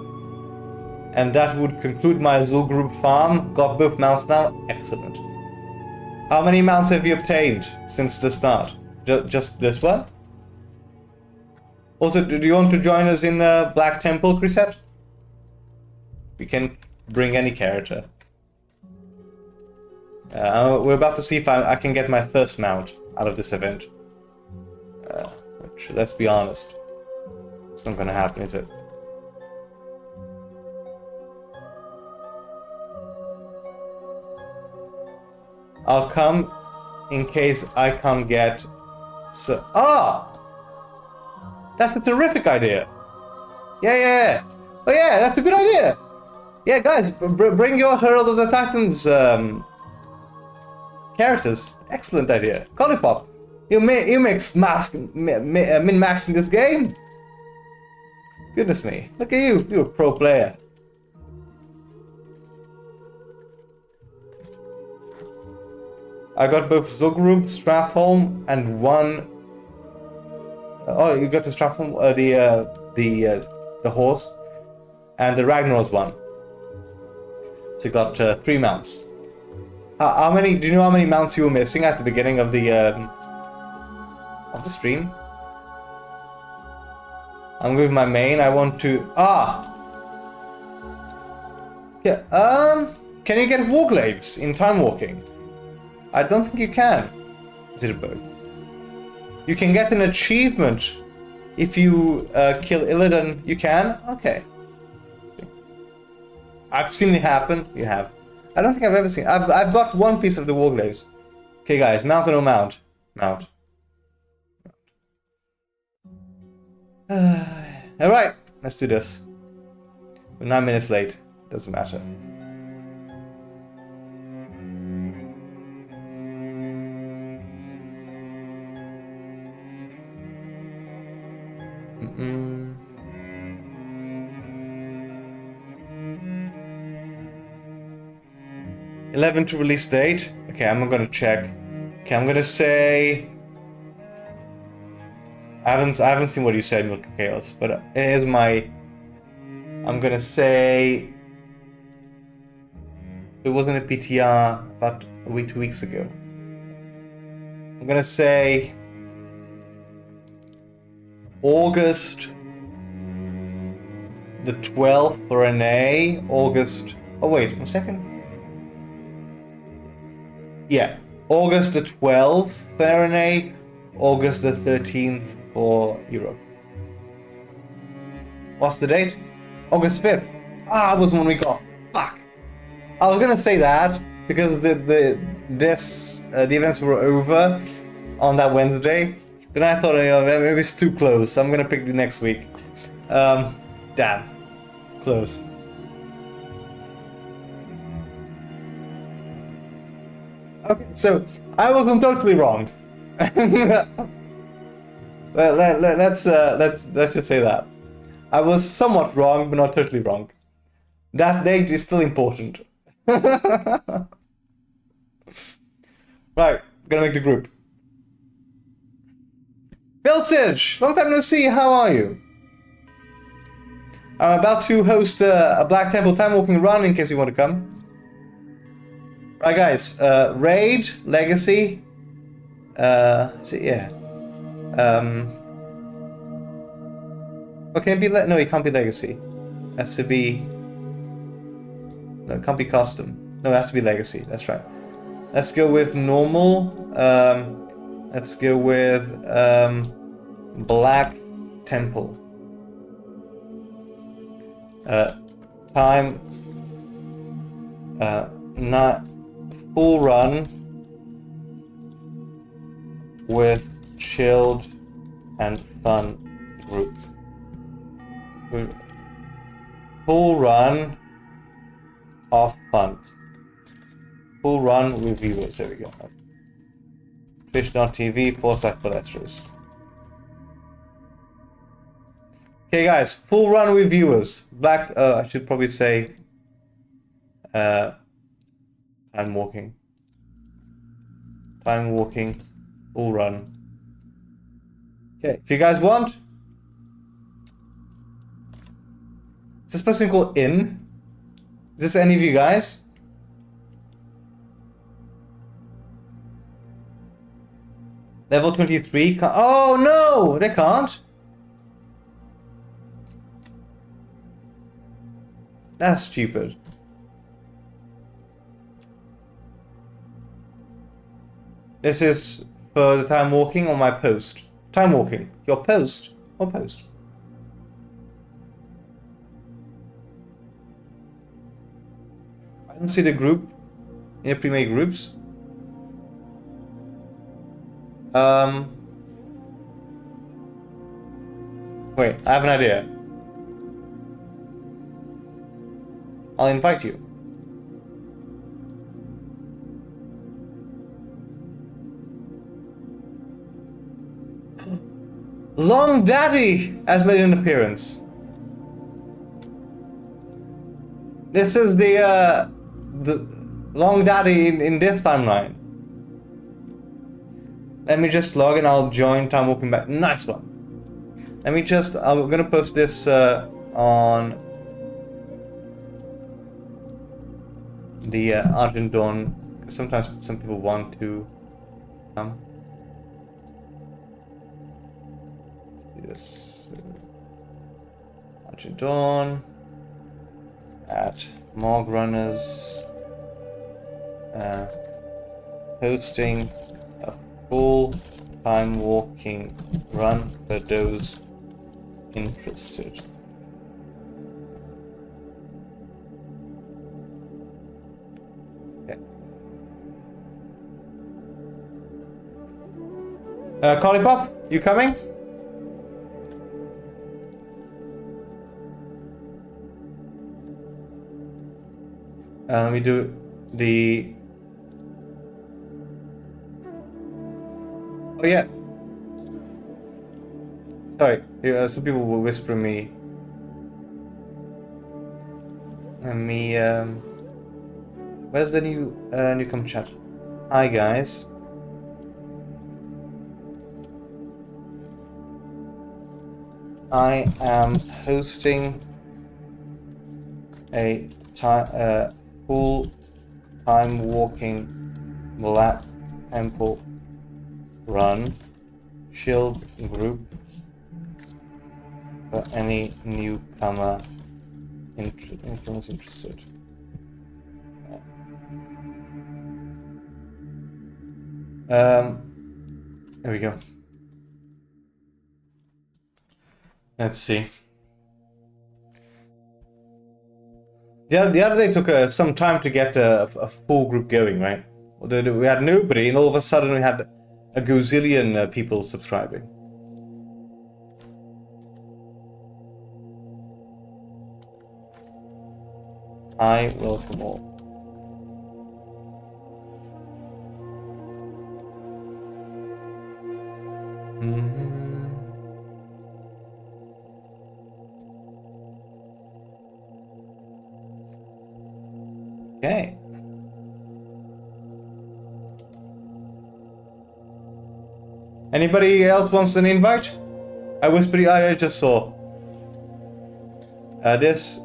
and that would conclude my Zul group farm. Got both mounts now. Excellent. How many mounts have you obtained since the start? Just this one? Also, do you want to join us in Black Temple, Crisette? We can bring any character. We're about to see if I can get my first mount out of this event. Which, let's be honest, it's not gonna happen, is it? I'll come in case I can't get... So, that's a terrific idea. Yeah. Oh yeah, that's a good idea. Yeah, guys, bring your Herald of the Titans characters. Excellent idea. Collipop, you min-maxing this game. Goodness me, look at you. You're a pro player. I got both Zogrub, Strathholm, and one. Oh, you got the Strathholm, the horse, and the Ragnar's one. So you got 3 mounts. How many? Do you know how many mounts you were missing at the beginning of the stream? I'm with my main. I want to. Yeah. Can you get Warglaives in Timewalking? I don't think you can. Zidberg. You can get an achievement if you kill Illidan. You can? Okay. I've seen it happen. You have. I don't think I've ever seen. I've got one piece of the Warglaives. Okay, guys, mount or no mount? Mount. All right, let's do this. We're 9 minutes late. Doesn't matter. Mm-mm. 11 to release date. Okay, I'm gonna check. Okay, I'm gonna say. I haven't seen what you said, Milk of Chaos, but here's my. I'm gonna say. It wasn't a PTR about a week, 2 weeks ago. I'm gonna say. August the 12th for an A. August. Oh, wait, 1 second. Yeah, August the 12th for an A. August the 13th for Europe. What's the date? August 5th. It was 1 week off. Fuck. I was gonna say that because the events were over on that Wednesday. Then I thought maybe it's too close. So I'm gonna pick the next week. Damn, close. Okay, so I wasn't totally wrong. Let's just say that I was somewhat wrong, but not totally wrong. That date is still important. Right, gonna make the group. Bill Sidge, long time no see. How are you? I'm about to host a Black Temple Timewalking run in case you want to come. Right, guys. Raid, Legacy. Yeah. Oh, can it be? No, it can't be Legacy. It has to be. No, it can't be custom. No, it has to be Legacy. That's right. Let's go with normal. Let's go with Black Temple. Time. Not full run with chilled and fun group. Full run of fun. Full run with viewers. There we go. Twitch.tv /Colestros. Okay, guys, full run with viewers. Black. I should probably say. Timewalking. Timewalking. Full run. Okay, if you guys want. Is this person called In? Is this any of you guys? Level 23? Oh no! They can't! That's stupid. This is for the time walking on my post. Time walking. Your post? Or post? I don't see the group in the pre-made groups. Wait, I have an idea. I'll invite you. Long Daddy has made an appearance. This is the Long Daddy in this timeline. Let me just log in. I'll join Time Walking back. Nice one. Let me just. I'm gonna post this on the ArgentDawn. Sometimes some people want to come. Let's do this. ArgentDawn at Morg Runners. Hosting a full time walking run for those interested. Okay. Collipop, you coming? We do the. Oh yeah. Sorry, some people will whisper me. Where's the newcome chat? Hi guys. I am hosting a full time walking Black Temple run shield group for any newcomer interested. There we go. Let's see. The other day took some time to get a full group going, right? We had nobody, and all of a sudden we had a gazillion people subscribing. I welcome all. Okay. Anybody else wants an invite? I whispered. I just saw. This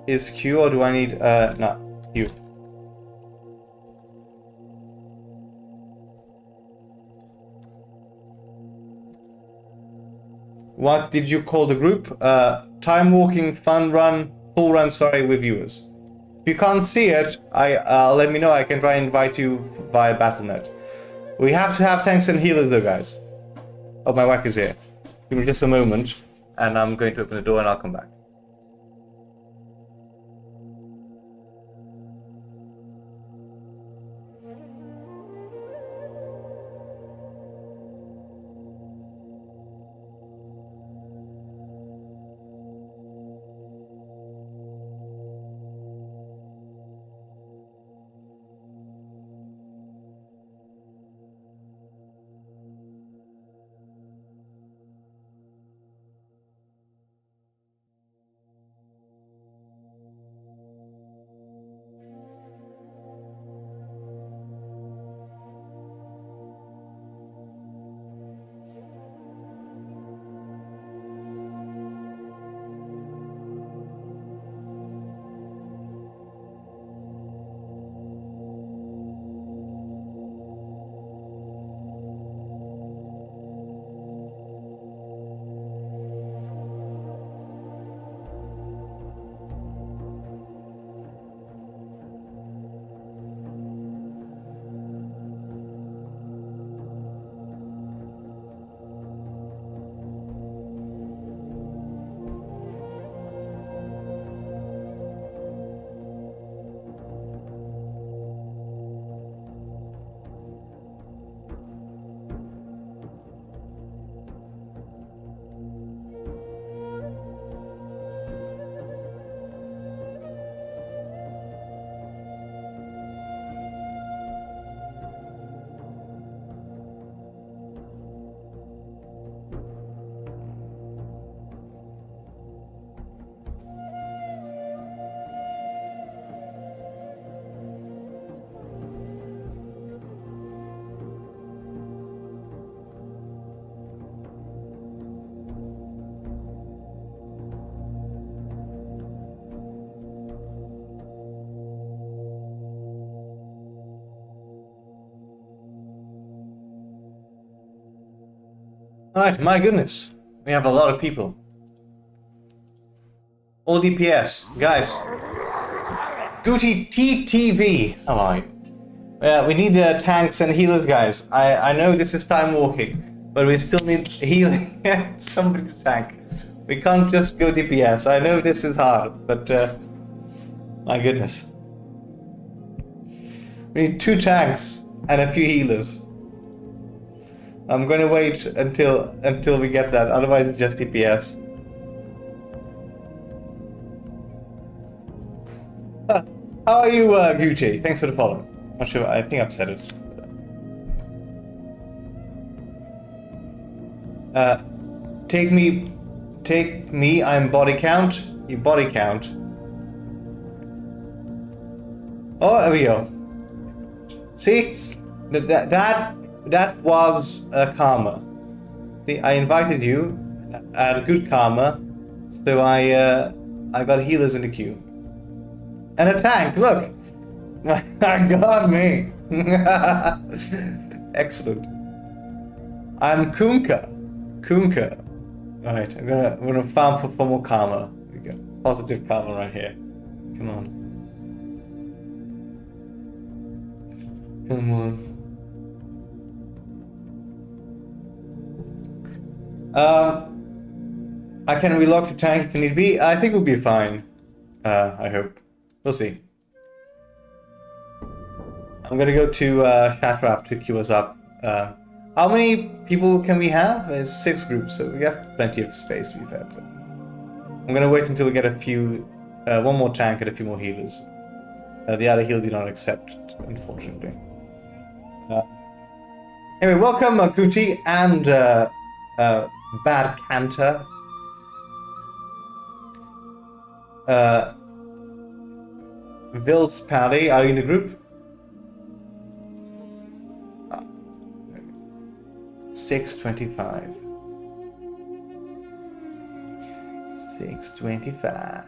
is Q, or do I need no Q? What did you call the group? Time walking, fun run, full run. Sorry, with viewers. If you can't see it, let me know. I can try and invite you via Battle.net. We have to have tanks and healers though, guys. Oh, my wife is here. Give me just a moment, and I'm going to open the door and I'll come back. Alright, my goodness. We have a lot of people. All DPS. Guys. Gucci TTV. How are you? We need tanks and healers, guys. I know this is time walking, but we still need healing. Somebody to tank. We can't just go DPS. I know this is hard, but my goodness. We need 2 tanks and a few healers. I'm gonna wait until we get that. Otherwise, it's just DPS. How are you, Gucci? Thanks for the follow. Not sure. I think I've said it. Take me. I'm body count. You body count. Oh, there we go. See, that was karma. See, I invited you. I had a good karma, so I got healers in the queue. And a tank, look! God me! Excellent. I'm Kunka. Alright, I'm gonna farm for more karma. There we go. Positive karma right here. Come on. Come on. I can relock the tank if need be. I think we'll be fine. I hope. We'll see. I'm gonna go to Shatrap to queue us up. How many people can we have? It's 6 groups, so we have plenty of space to be fair. But I'm gonna wait until we get a few, one more tank and a few more healers. The other healer did not accept, unfortunately. Anyway, welcome Gucci and Bad Canter. Vils Pally, are you in the group? 625. 625.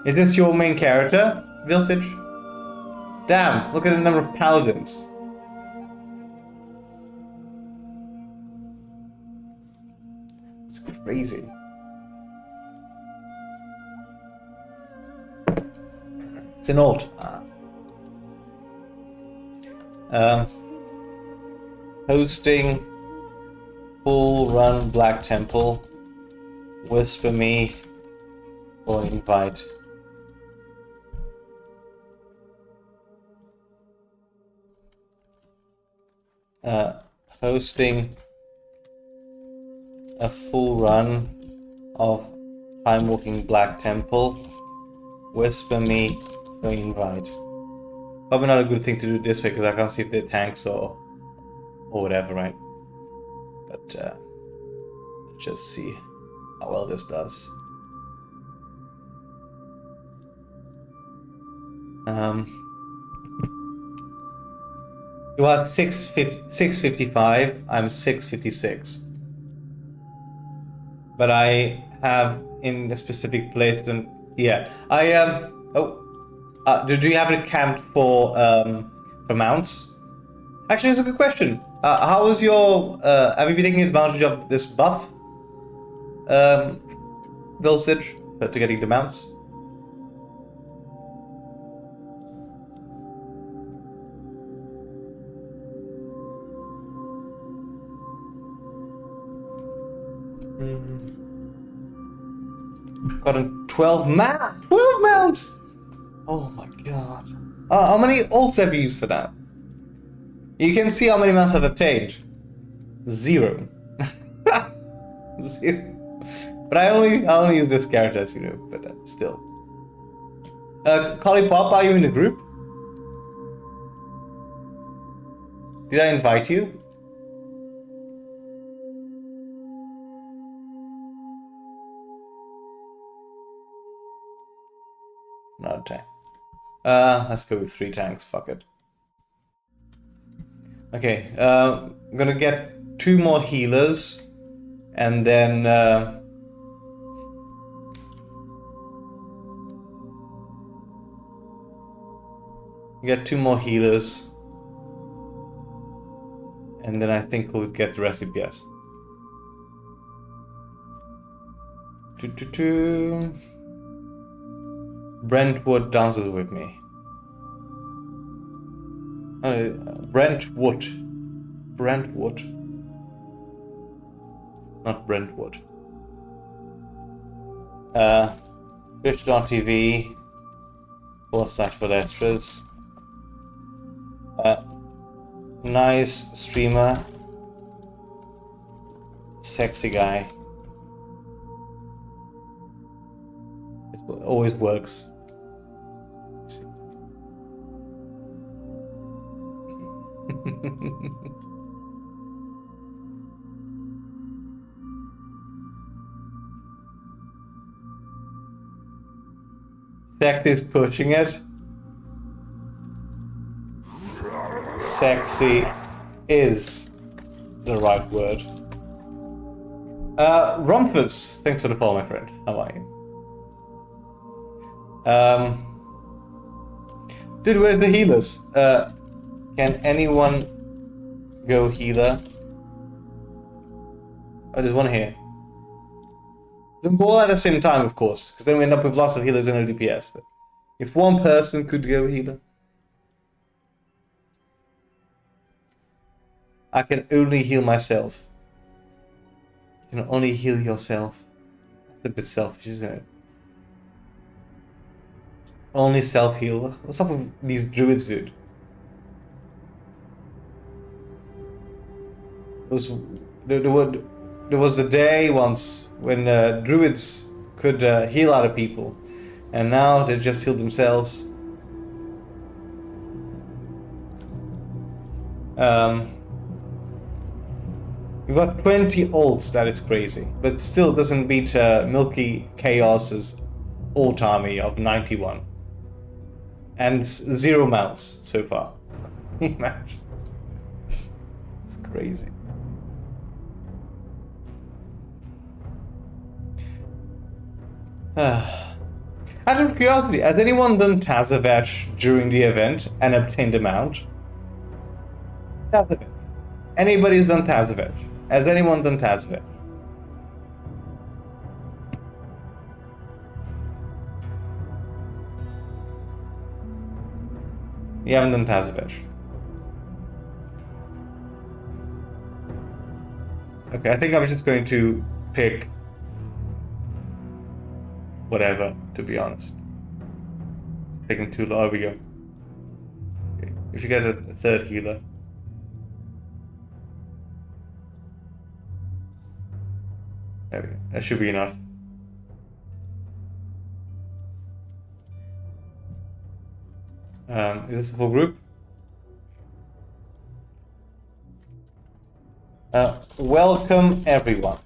Is this your main character, Vilsage? Damn, look at the number of paladins. It's crazy. It's an alt. Hosting full run Black Temple. Whisper me or invite. Hosting a full run of Timewalking Black Temple. Whisper me or invite. Probably not a good thing to do this way because I can't see if they're tanks or whatever, right? But let's just see how well this does. You are 655. I'm 656. But I have in a specific place. And yeah, I do you have it camped for mounts? Actually, it's a good question. How was your? Have you been taking advantage of this buff, Vilsage, to getting the mounts? Got a 12 mounts! Oh my god. How many ults have you used for that? You can see how many mounts I've obtained. 0. 0. But I only use this character, as you know, but still. Collie Pop, are you in the group? Did I invite you? Not a tank. Let's go with 3 tanks, fuck it. Okay, I'm gonna get 2 more healers, and then get 2 more healers, and then I think we'll get the rest DPS. Brentwood dances with me. Brentwood. Brentwood. Not Brentwood. Twitch.tv /Valestras. Nice streamer. Sexy guy. It always works. Sexy is pushing it. Sexy is the right word. Rumfus, thanks for the follow, my friend. How are you? Dude, where's the healers? Can anyone go healer? There's one here. Them all at the same time, of course, because then we end up with lots of healers and no DPS. But if one person could go healer. I can only heal myself. You can only heal yourself. That's a bit selfish, isn't it? Only self-heal. What's up with these druids, dude? There was a day once when druids could heal other people, and now they just heal themselves. We've got 20 ults, that is crazy, but still doesn't beat Milky Chaos's ult army of 91. And 0 mounts so far. Imagine. It's crazy. Out of curiosity, has anyone done Tazavetch during the event and obtained a mount? Tazavetch. Anybody's done Tazavetch? Has anyone done Tazavetch? You haven't done Tazavetch. Okay, I think I'm just going to pick whatever, to be honest. It's taking too long. There we go. Okay. If you get a third healer. There we go. That should be enough. Is this a full group? Welcome everyone.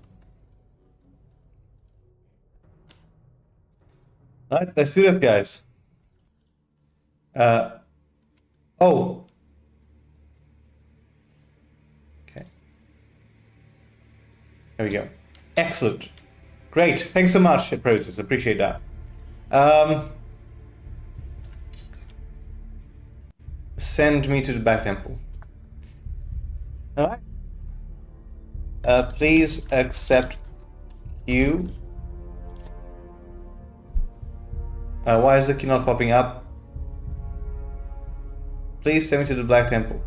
Alright, let's do this, guys. Oh. Okay. There we go. Excellent. Great. Thanks so much, Process. Appreciate that. Send me to the back temple. Alright. Please accept you. Why is the key not popping up? Please send me to the Black Temple.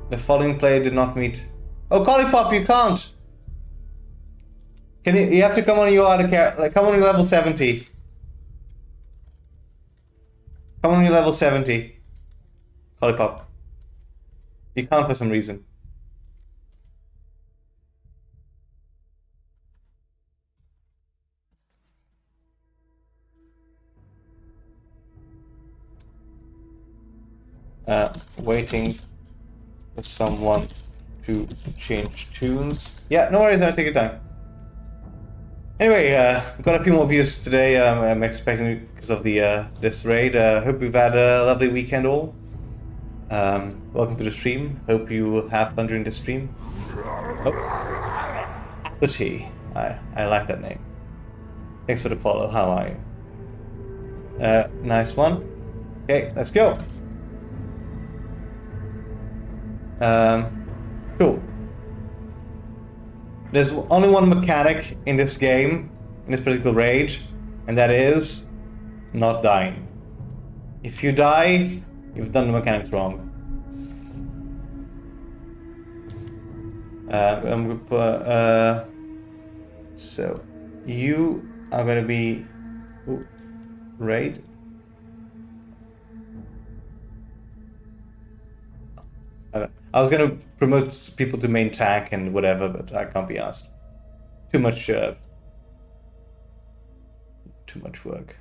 The following player did not meet. Oh, Collipop, you can't! Can you? You have to come on your other character. Like, come on your level 70. Come on your level 70. Collipop. You can't for some reason. Waiting for someone to change tunes. Yeah, no worries, I'll take your time. Anyway, we've got a few more views today. I'm expecting because of the this raid. Hope you've had a lovely weekend all. Welcome to the stream. Hope you have fun during the stream. Oh. Apathy. I like that name. Thanks for the follow. How are you? Nice one. Okay, let's go. Cool. There's only one mechanic in this game in this particular raid, and that is not dying. If you die, you've done the mechanics wrong. I'm gonna put, so you are gonna be raid. I was gonna promote people to main tank and whatever, but I can't be asked. Too much work.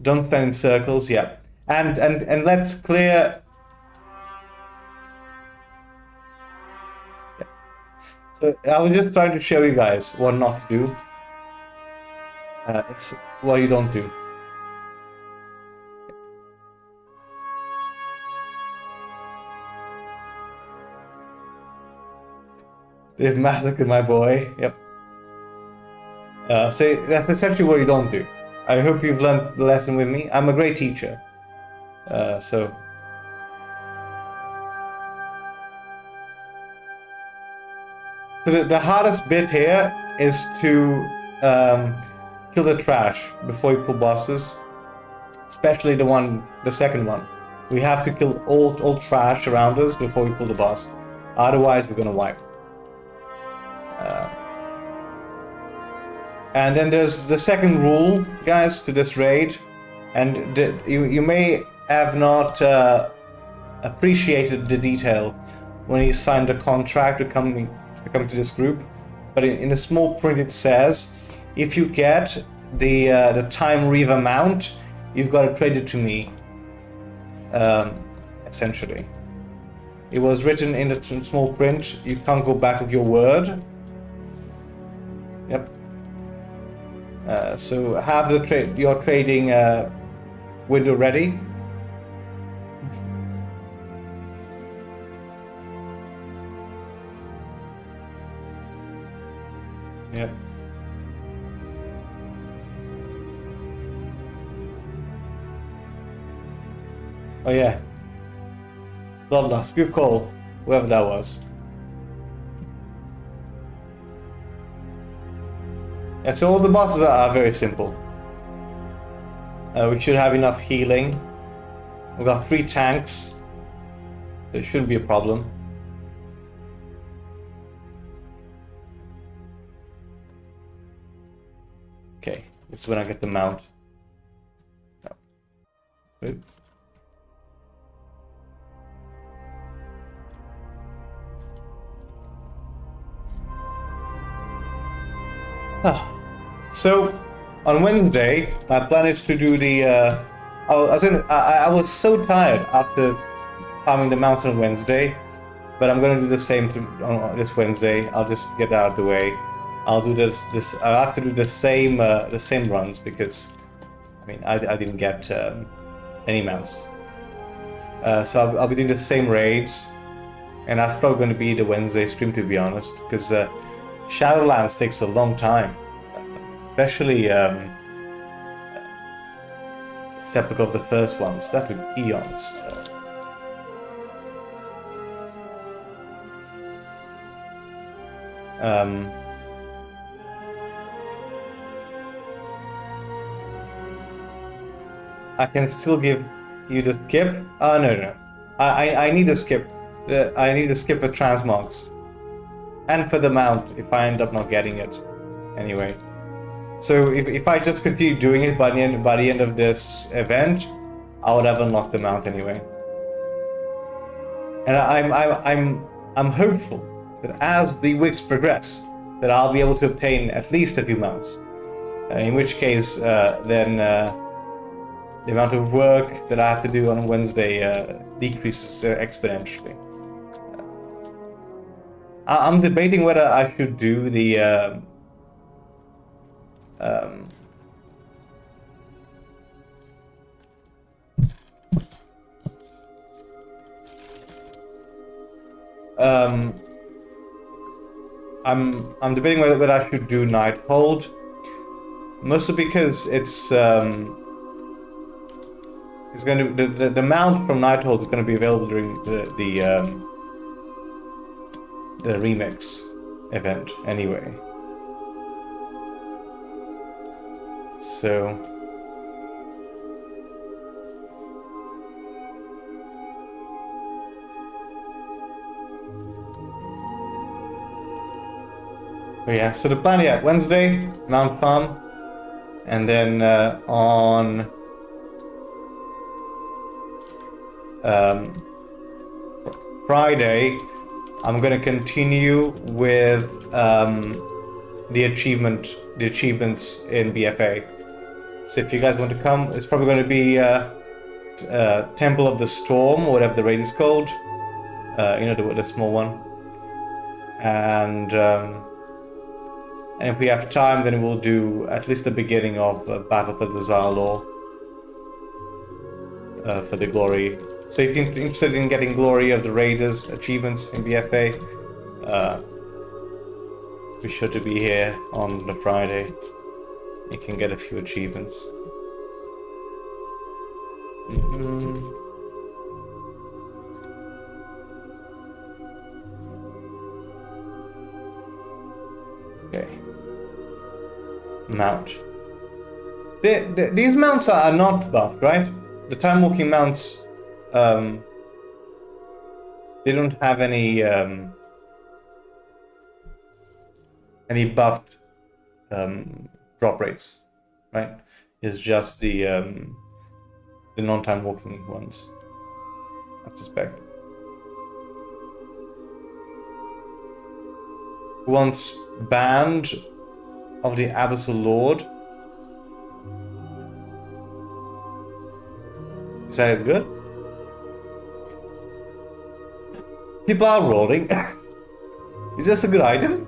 Don't stand in circles. Yeah, and let's clear. Yeah. So I was just trying to show you guys what not to do. It's what you don't do. They've massacred my boy. Yep. So that's essentially what you don't do. I hope you've learned the lesson with me. I'm a great teacher. So the hardest bit here is to kill the trash before you pull bosses, especially the second one. We have to kill all trash around us before we pull the boss. Otherwise, we're gonna wipe. And then there's the second rule, guys, to this raid, and you may have not appreciated the detail when you signed the contract to come to this group, but in the small print it says, if you get the Time Reaver mount, you've got to trade it to me. Essentially, it was written in the small print. You can't go back with your word. Yep. So have your trading window ready. Yep. Oh yeah. Bloodlust, good call, whoever that was. Yeah, so all the bosses are very simple. We should have enough healing. We've got 3 tanks. There shouldn't be a problem. Okay, this is when I get the mount. No. Wait. So on Wednesday, my plan is to do the. I was so tired after farming the mountain on Wednesday, but I'm gonna do the same on this Wednesday. I'll just get out of the way. I'll do this. I have to do the same runs because, I mean, I didn't get any mounts. So I'll be doing the same raids, and that's probably going to be the Wednesday stream, to be honest, because Shadowlands takes a long time, especially Sepulchre of the first ones. That took eons. I can still give you the skip. Oh no. I need a skip. I need a skip for transmogs. And for the mount, if I end up not getting it. Anyway. So if I just continue doing it by the end of this event, I would have unlocked the mount anyway. And I'm hopeful that as the weeks progress, that I'll be able to obtain at least a few mounts. In which case, then the amount of work that I have to do on Wednesday decreases exponentially. I'm debating whether I should do the I'm debating whether I should do Nighthold, mostly because it's going to the mount from Nighthold is going to be available during the remix event anyway. So oh yeah, so the plan, yeah, Wednesday, Mount Farm, and then on Friday, I'm gonna continue with the achievements in BFA. So if you guys want to come, it's probably going to be Temple of the Storm, or whatever the raid is called. You know, the small one. And if we have time, then we'll do at least the beginning of Battle for the Zalor for the glory. So if you're interested in getting glory of the raiders achievements in BFA, be sure to be here on the Friday. You can get a few achievements. Okay. Mount. These mounts are not buffed, right? The time-walking mounts, they don't have any buffed drop rates, right? It's just the non-time walking ones, I suspect. Who wants Band of the Abyssal Lord? Is that good? People are rolling. Is this a good item?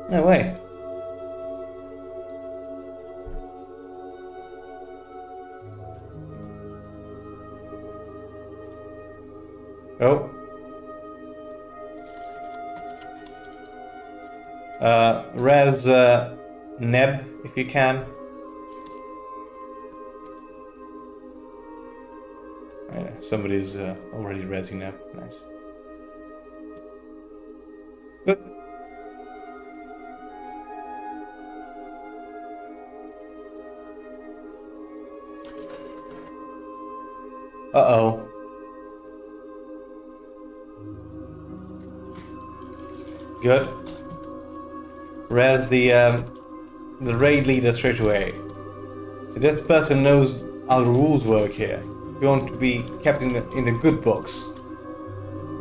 No way. Oh. Res Neb, if you can. Somebody's already resing Neb. Nice. Good. Uh-oh. Good. Res the raid leader straight away. So this person knows how the rules work here. If you want to be kept in the good books,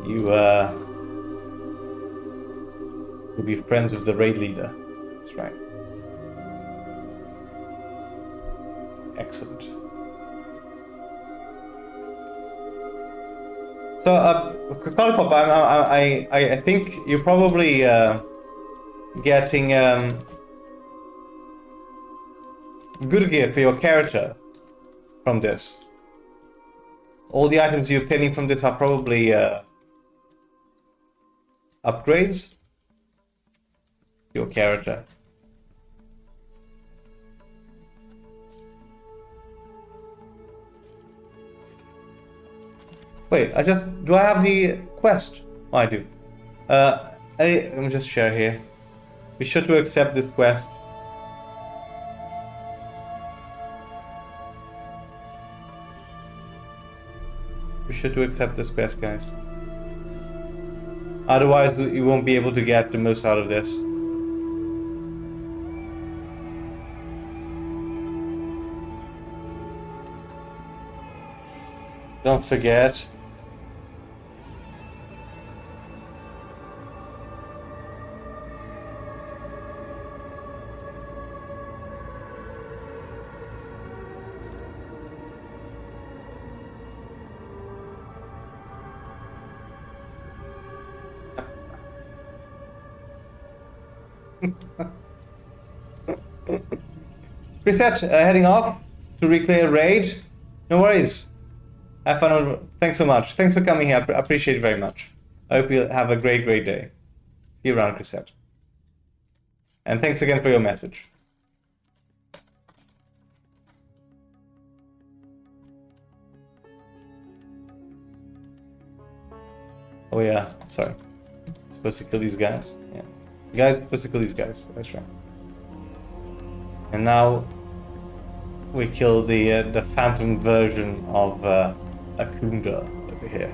you will be friends with the raid leader. That's right. Excellent. So, Lollipop, I think you're probably getting good gear for your character from this. All the items you're obtaining from this are probably upgrades to your character. Wait, do I have the quest? Oh, I do. Let me just share here. Be sure to accept this quest. Be sure to accept this quest, guys. Otherwise, you won't be able to get the most out of this. Don't forget. Reset, heading off to reclear raid. No worries. Have fun. Thanks so much. Thanks for coming here. I appreciate it very much. I hope you have a great day. See you around, Chrisette. And thanks again for your message. Oh yeah, sorry. Supposed to kill these guys? Yeah. You guys are supposed to kill these guys. That's right. And now we kill the phantom version of Akunda over here.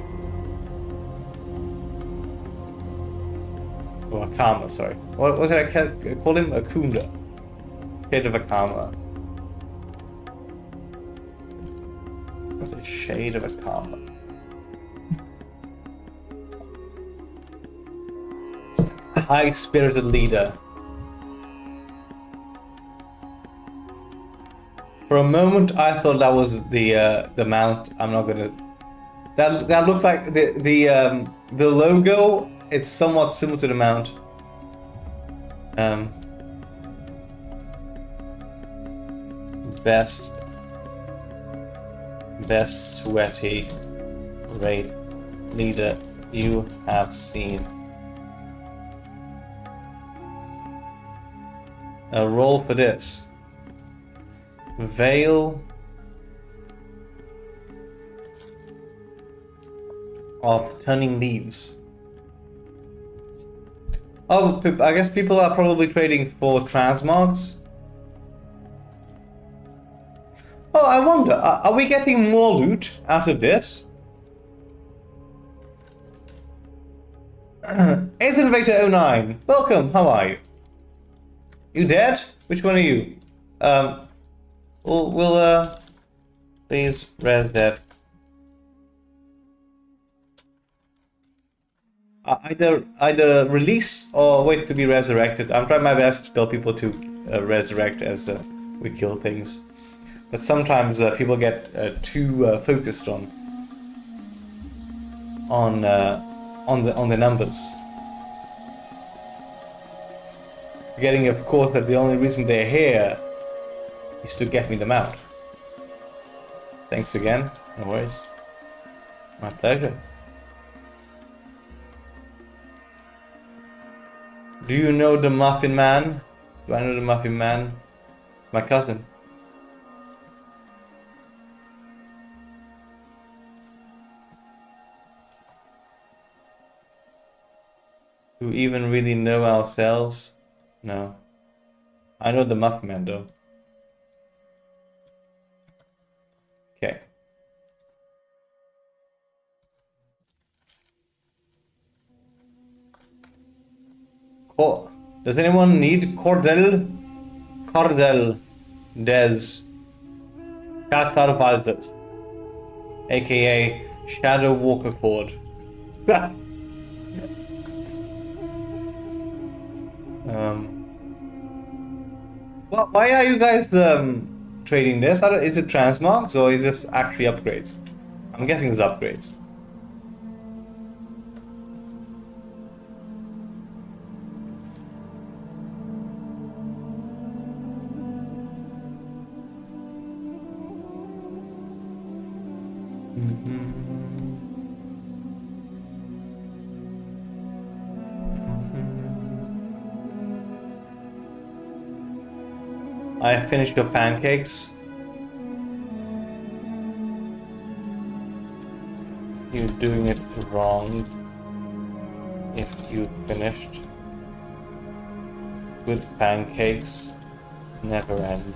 Or Akama, sorry. What was it I called him? Akunda. Shade of Akama. What a shade of Akama. High-spirited leader. For a moment, I thought that was the mount. I'm not gonna. That looked like the logo. It's somewhat similar to the mount. Best sweaty raid leader you have seen. A roll for this. Veil of turning leaves. Oh, I guess people are probably trading for transmogs. Oh, I wonder, are we getting more loot out of this? Ace Innovator 09, welcome, how are you? You dead? Which one are you? We'll please res dead. Either release or wait to be resurrected. I'm trying my best to tell people to resurrect as we kill things, but sometimes people get too focused on the numbers, forgetting, of course, that the only reason they're here is to get me them out. Thanks again. No worries. My pleasure. Do you know the Muffin Man? Do I know the Muffin Man? It's my cousin. Do we even really know ourselves? No. I know the Muffin Man though. Okay. Does anyone need Cordel des Catarvaldes, aka Shadow Walker Cord? Well, why are you guys trading this? Is it transmogs or is this actually upgrades? I'm guessing it's upgrades. I finished your pancakes. You're doing it wrong. If you finished. Good pancakes never end.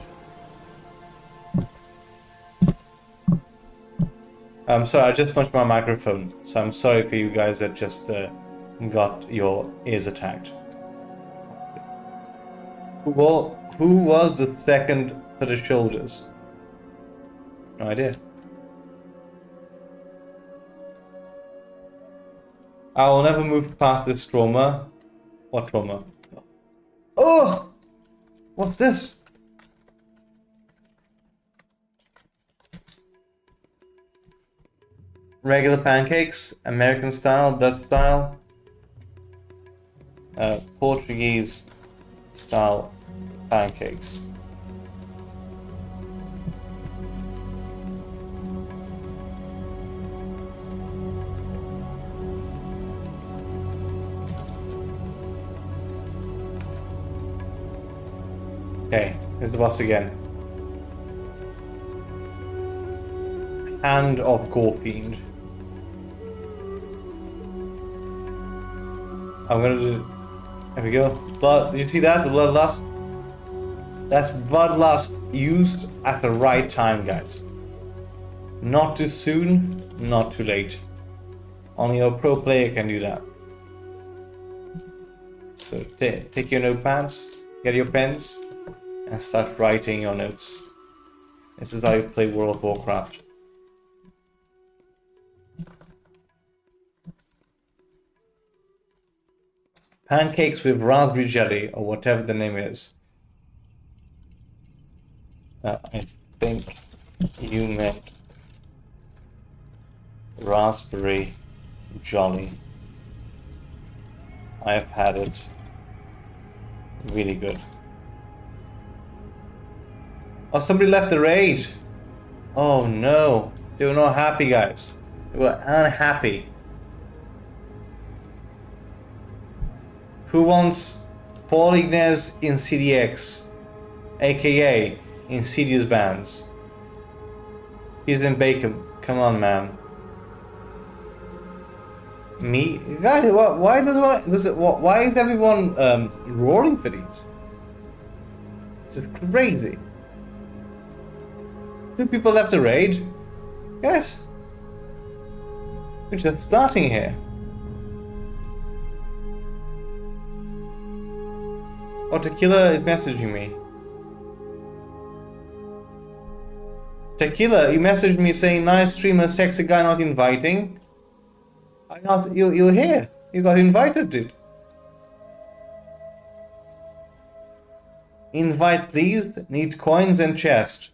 I'm sorry, I just punched my microphone, so I'm sorry for you guys that just got your ears attacked. Who was the second for the shoulders? No idea. I will never move past this trauma. What trauma? Oh! What's this? Regular pancakes, American style, Dutch style, Portuguese style pancakes. Okay, here's the boss again. Hand of Gore Fiend. I'm gonna do... There we go. Blood, did you see that? The bloodlust? That's bloodlust used at the right time, guys. Not too soon, not too late. Only a pro player can do that. So take your notepads, get your pens, and start writing your notes. This is how you play World of Warcraft. Pancakes with raspberry jelly, or whatever the name is. I think you meant raspberry jolly. I have had it. Really good. Oh, somebody left the raid. Oh no. They were not happy, guys. They were unhappy. Who wants Paul Ignaz in CDX? AKA Insidious Bands. He's in Bacon. Come on, man. Me? Guys, why why is everyone roaring for these? This is crazy. 2 people left the raid? Yes. We're just starting here. Oh, Tequila is messaging me. Tequila, you messaged me saying, nice streamer, sexy guy not inviting. You're here. You got invited, dude. Invite, please. Need coins and chest.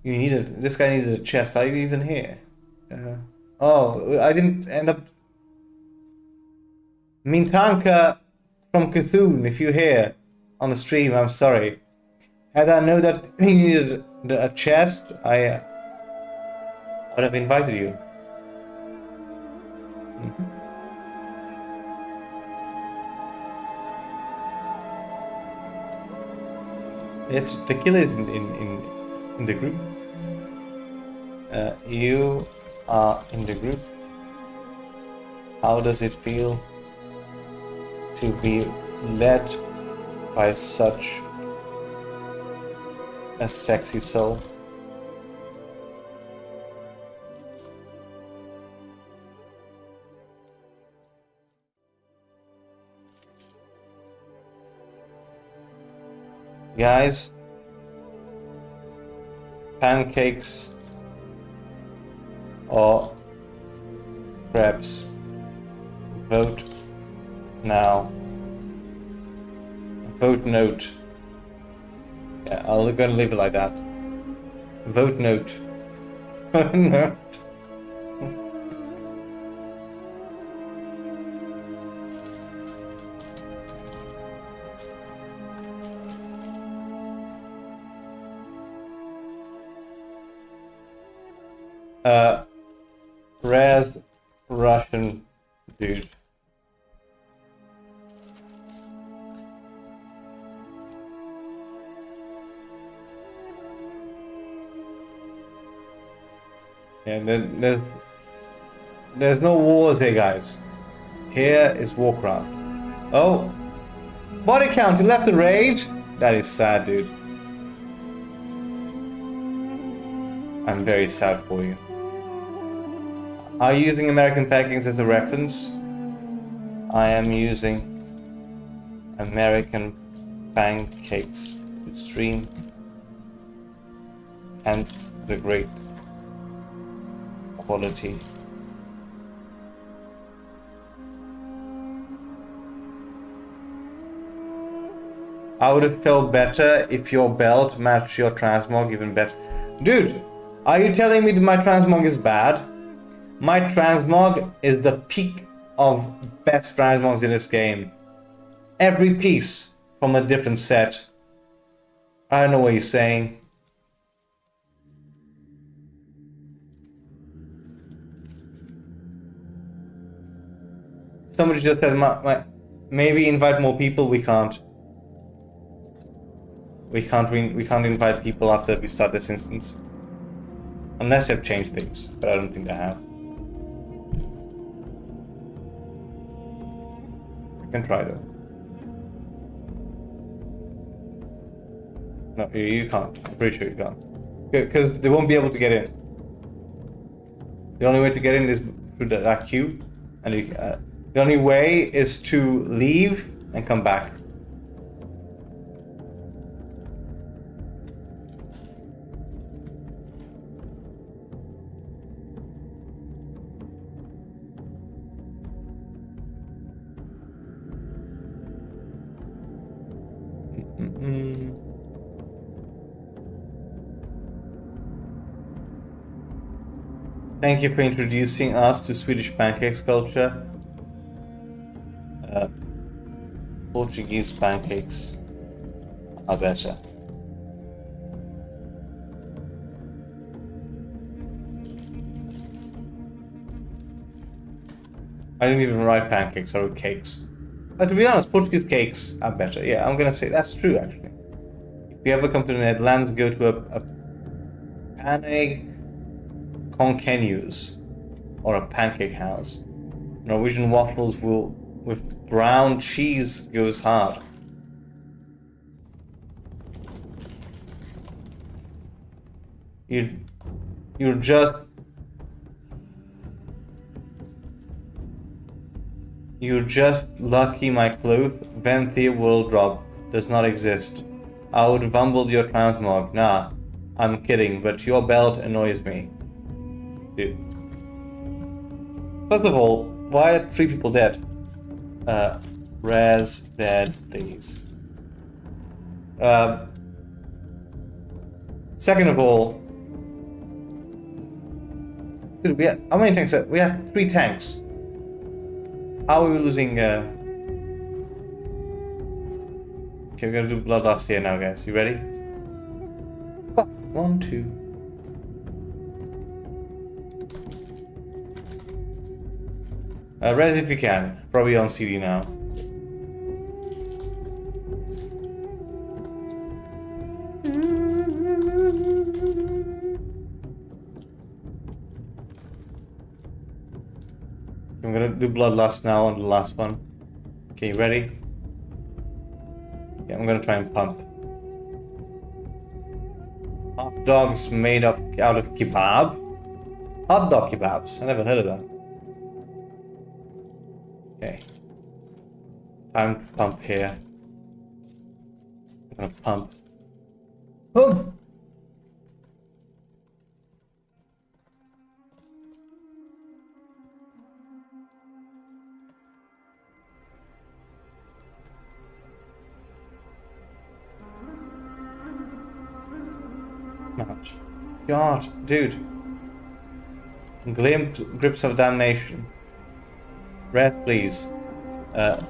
You needed. This guy needed a chest. Are you even here? Oh, I didn't end up. Mintanka from Cthulhu, if you're here on the stream, I'm sorry. Had I known that you needed a chest, I would have invited you. Tequila is in the group. You are in the group. How does it feel to be led by such a sexy soul? Guys, pancakes or crabs? Vote now. Vote note. Yeah, I'm gonna leave it like that. Vote note. Note. Raz Russian dude. And then there's no wars here, guys. Here is Warcraft. Oh, body count. You left the raid. That is sad, dude. I'm very sad for you. Are you using American pancakes as a reference? I am using American pancakes to stream. Hence the great quality. I would have felt better if your belt matched your transmog even better. Dude, are you telling me that my transmog is bad? My transmog is the peak of best transmogs in this game. Every piece from a different set. I don't know what you're saying. Somebody just said, maybe invite more people. We can't. We can't invite people after we start this instance. Unless they've changed things, but I don't think they have. Can try though. No, you can't. I'm pretty sure you can't. Because they won't be able to get in. The only way to get in is through that queue. And the only way is to leave and come back. Thank you for introducing us to Swedish pancake culture. Portuguese pancakes are better. I didn't even write pancakes, I wrote cakes. But to be honest, Portuguese cakes are better. Yeah, I'm gonna say that's true actually. If you ever come to the Netherlands, go to a pane concaneus or a pancake house. Norwegian waffles with brown cheese goes hard. You're just lucky my cloth Venthy will drop does not exist. I would rumble your transmog. Nah, I'm kidding, but your belt annoys me. Dude. First of all, why are 3 people dead? Res dead, please. Second of all, dude, how many tanks? We have 3 tanks. How are we losing? Okay, we're gonna do bloodlust here now, guys. You ready? 1, 2. Res if you can. Probably on CD now. I'm gonna do bloodlust now on the last one. Okay, ready? Yeah, I'm gonna try and pump. Hot dogs made out of kebab? Hot dog kebabs. I never heard of that. Okay. Time to pump here. I'm gonna pump. Oh! Ouch. God, dude. Grips of damnation. Res, please.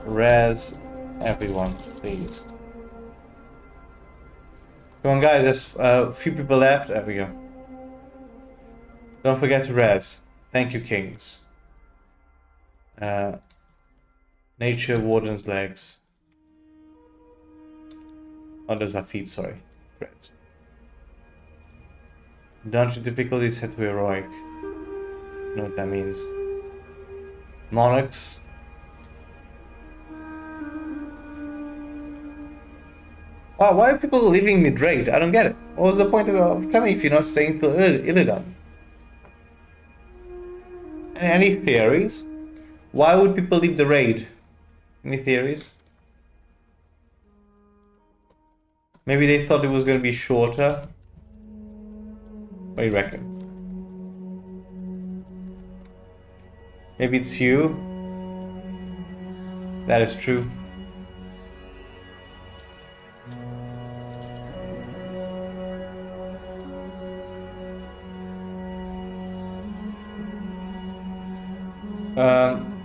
Res, everyone, please. Come on, guys. There's a few people left. There we go. Don't forget to res. Thank you, kings. Nature Warden's legs. Oh, those are feet. Sorry. Threads. Dungeon difficulty set to heroic. I know what that means. Monarchs. Wow, why are people leaving mid-raid? I don't get it. What was the point of coming if you're not staying till Illidan? Any theories? Why would people leave the raid? Any theories? Maybe they thought it was going to be shorter. What do you reckon? Maybe it's you. That is true.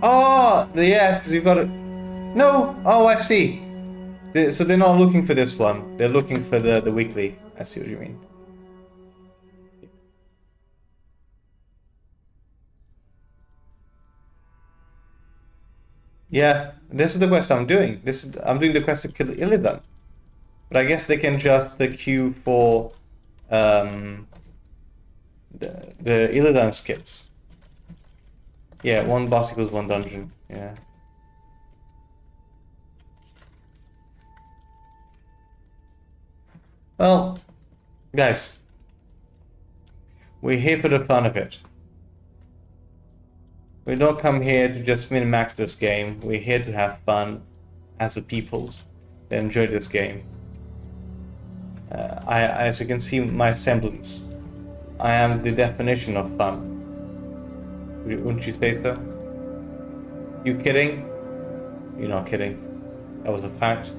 Oh, yeah, because you've got it. No. Oh, I see. So they're not looking for this one. They're looking for the weekly. I see what you mean. Yeah, this is the quest I'm doing. I'm doing the quest to kill Illidan. But I guess they can just the queue for the Illidan skits. Yeah, 1 boss equals 1 dungeon. Yeah. Well, guys, we're here for the fun of it. We don't come here to just min-max this game. We're here to have fun as a peoples that enjoy this game. As you can see my semblance, I am the definition of fun. Wouldn't you say so? You kidding? You're not kidding. That was a fact.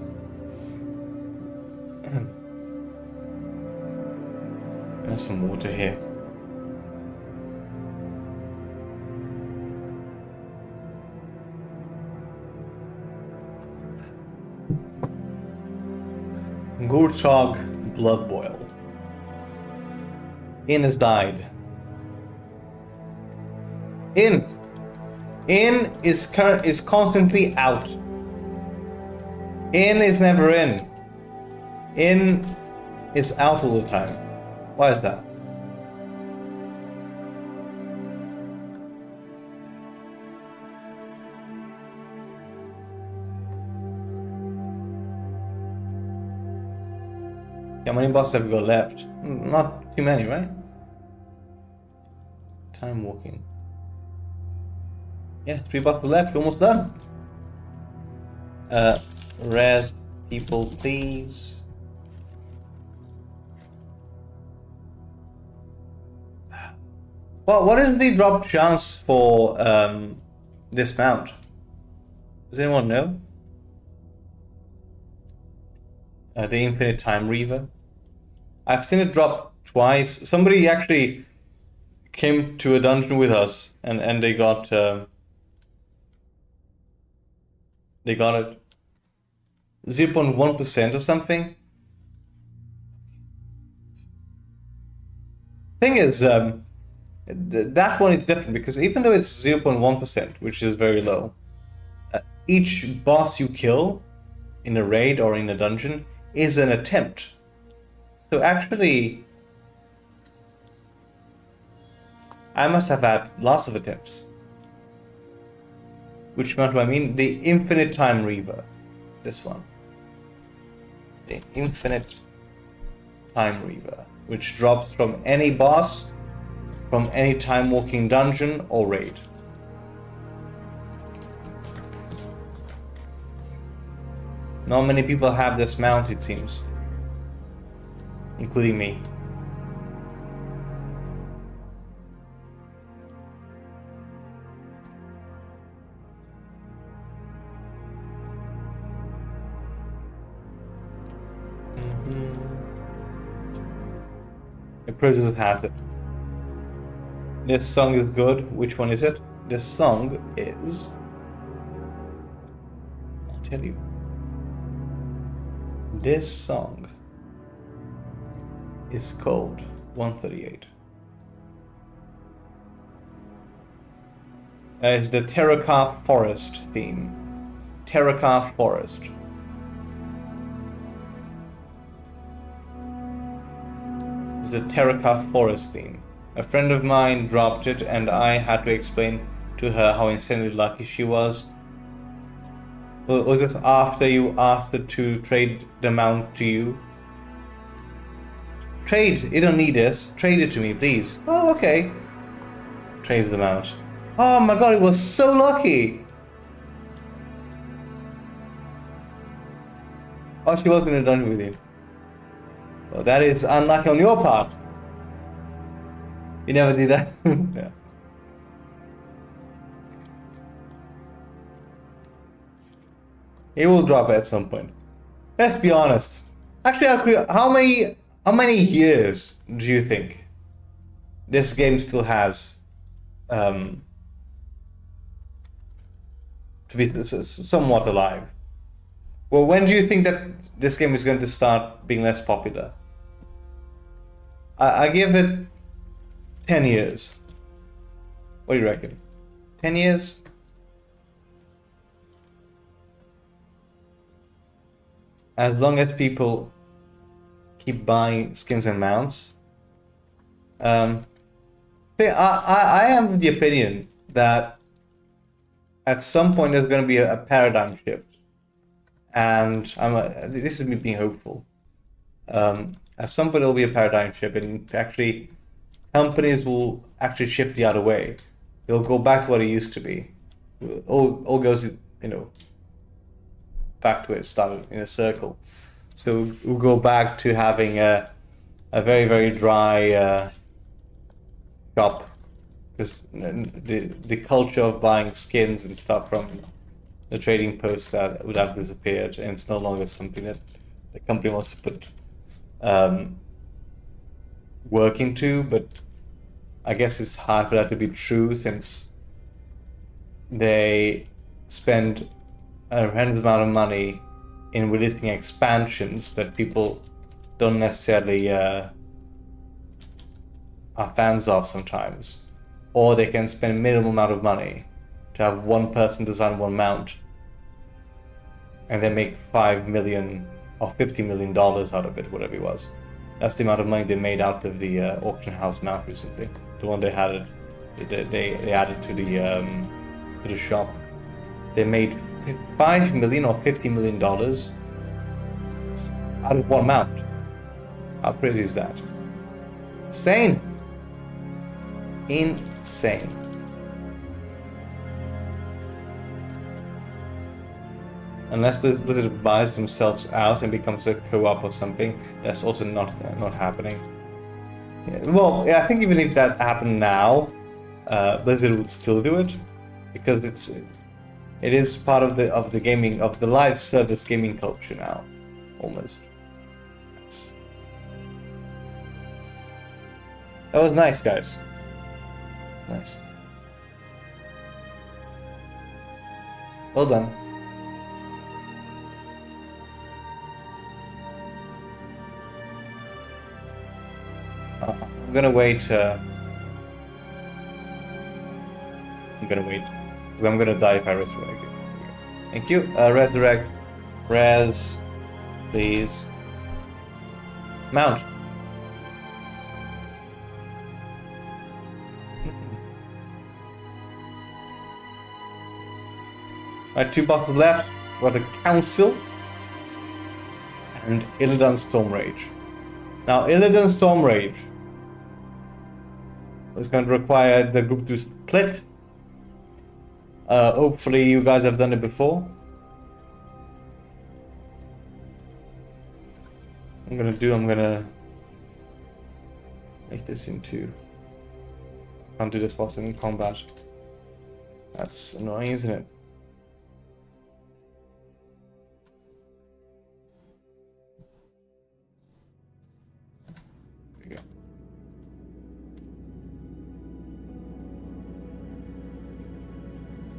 There's some water here. Gurchog Blood Boil. In has died. In is constantly out. In is never in. In is out all the time. Why is that? How many bosses have we got left? Not too many, right? Timewalking. Yeah, 3 bosses left, we're almost done. Res people, please. Well, what is the drop chance for this mount? Does anyone know? The Infinite Time Reaver. I've seen it drop twice. Somebody actually came to a dungeon with us and they got it 0.1% or something. Thing is, that one is different because even though it's 0.1%, which is very low, each boss you kill in a raid or in a dungeon is an attempt. So actually, I must have had lots of attempts. Which one do I mean? The Infinite Time Reaver. This one. The Infinite Time Reaver, which drops from any boss, from any time walking dungeon or raid. Not many people have this mount, it seems. Including me. The Prisoner has it. This song is good. Which one is it? This song is... I'll tell you. This song is called 138. It's the Terracar Forest theme. Terracar Forest. It's the Terracar Forest theme. A friend of mine dropped it and I had to explain to her how insanely lucky she was. Was this after you asked her to trade the mount to you? Trade! You don't need this. Trade it to me, please. Oh, okay. Trades the mount. Oh my god, it was so lucky! Oh, she wasn't in a dungeon with you. Well, that is unlucky on your part. You never do that? Yeah. It will drop at some point. Let's be honest. Actually, how many years do you think this game still has to be somewhat alive? Well, when do you think that this game is going to start being less popular? I give it 10 years. What do you reckon? 10 years? As long as people keep buying skins and mounts. I am of the opinion that at some point there's going to be a paradigm shift. And this is me being hopeful. at some point, it'll be a paradigm shift, and actually, companies will actually shift the other way. They'll go back to what it used to be. All goes, back to where it started in a circle. So we'll go back to having a very, very dry shop, because the culture of buying skins and stuff from the trading post that would have disappeared, and it's no longer something that the company wants to put work into. But I guess it's hard for that to be true, since they spend a horrendous amount of money in releasing expansions that people don't necessarily are fans of sometimes. Or they can spend minimal amount of money to have one person design one mount, and then make $5 million or $50 million out of it, whatever it was. That's the amount of money they made out of the auction house mount recently. The one they had they added to the shop. They made $5 million or $50 million out of one mount. How crazy is that? Insane. Insane. Unless Blizzard buys themselves out and becomes a co-op or something, that's also not happening. Yeah, well, yeah, I think even if that happened now, Blizzard would still do it, because it is part of the gaming, of the live service gaming culture now, almost. Nice. That was nice, guys. Nice. Well done. I'm gonna wait. I'm gonna wait, because I'm gonna die if I resurrect. Thank you. Resurrect. Res. Please. Mount. Alright, 2 bosses left. Got a Council and Illidan Stormrage. Now, Illidan Stormrage is going to require the group to split. Hopefully you guys have done it before. I'm gonna make this into... Can't do this whilst I'm in combat. That's annoying, isn't it?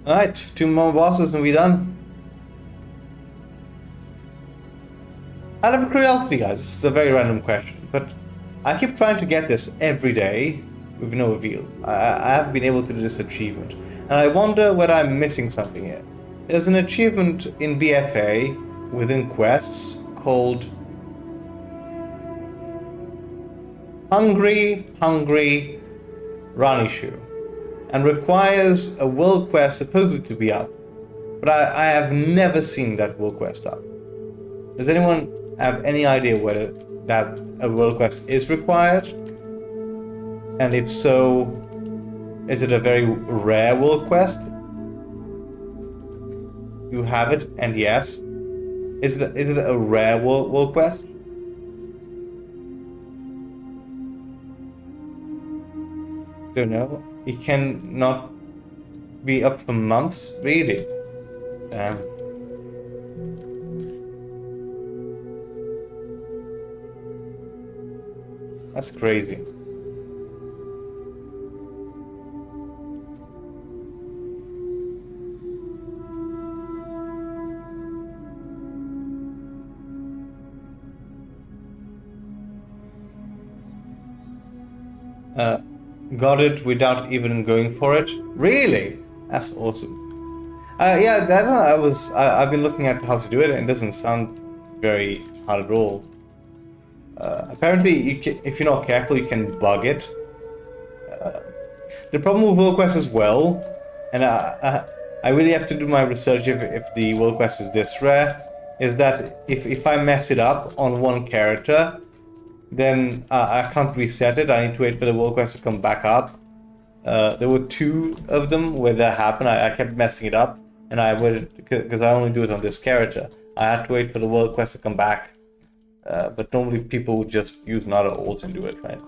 Alright, 2 more bosses and we're done. Out of curiosity, guys, this is a very random question, but I keep trying to get this every day with no reveal. I haven't been able to do this achievement, and I wonder whether I'm missing something here. There's an achievement in BFA within quests called Hungry Ranishu, and requires a world quest supposedly to be up, but I have never seen that world quest up. Does anyone have any idea whether that a world quest is required? And if so, is it a very rare world quest? You have it, and yes. Is it a rare world quest? Don't know. It can not be up for months, really. Damn. That's crazy. Got it without even going for it. Really? That's awesome. Yeah, that I've been looking at how to do it, and it doesn't sound very hard at all. Apparently, if you're not careful, you can bug it. The problem with world quest as well, and I really have to do my research if the world quest is this rare, is that if I mess it up on one character, then I can't reset it. I need to wait for the world quest to come back up. There were 2 of them where that happened. I kept messing it up, and I waited because I only do it on this character. I had to wait for the world quest to come back. But normally people would just use another ult and do it, right?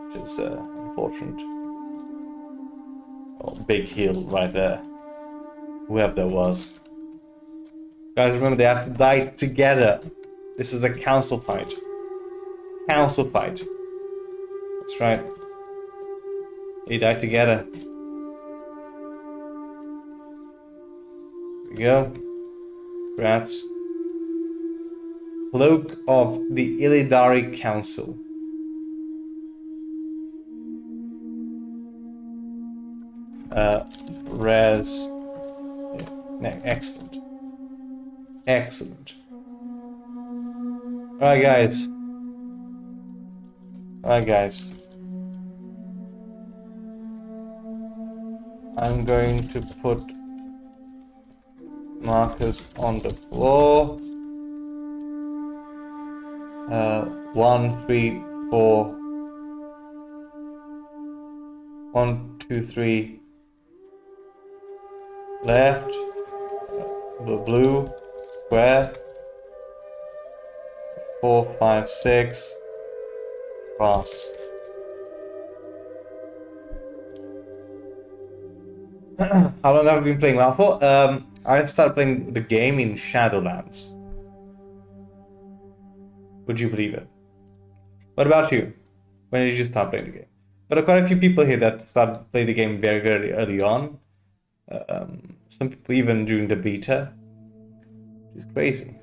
Which is unfortunate. Oh, big heal right there. Whoever that was. Guys, remember, they have to die together. This is a council fight. Council fight. That's right. They die together. There we go. Rats. Cloak of the Illidari Council. Res. Yeah, excellent. Excellent. Alright, guys. Alright, guys. I'm going to put markers on the floor. 1, 3, 4. 1, 2, 3. Left. Blue. Square. 4, 5, 6. Cross. How long have I been playing WoW for? I started playing the game in Shadowlands. Would you believe it? What about you? When did you start playing the game? There are quite a few people here that started playing the game very, very early on. Some people even during the beta. Which is crazy.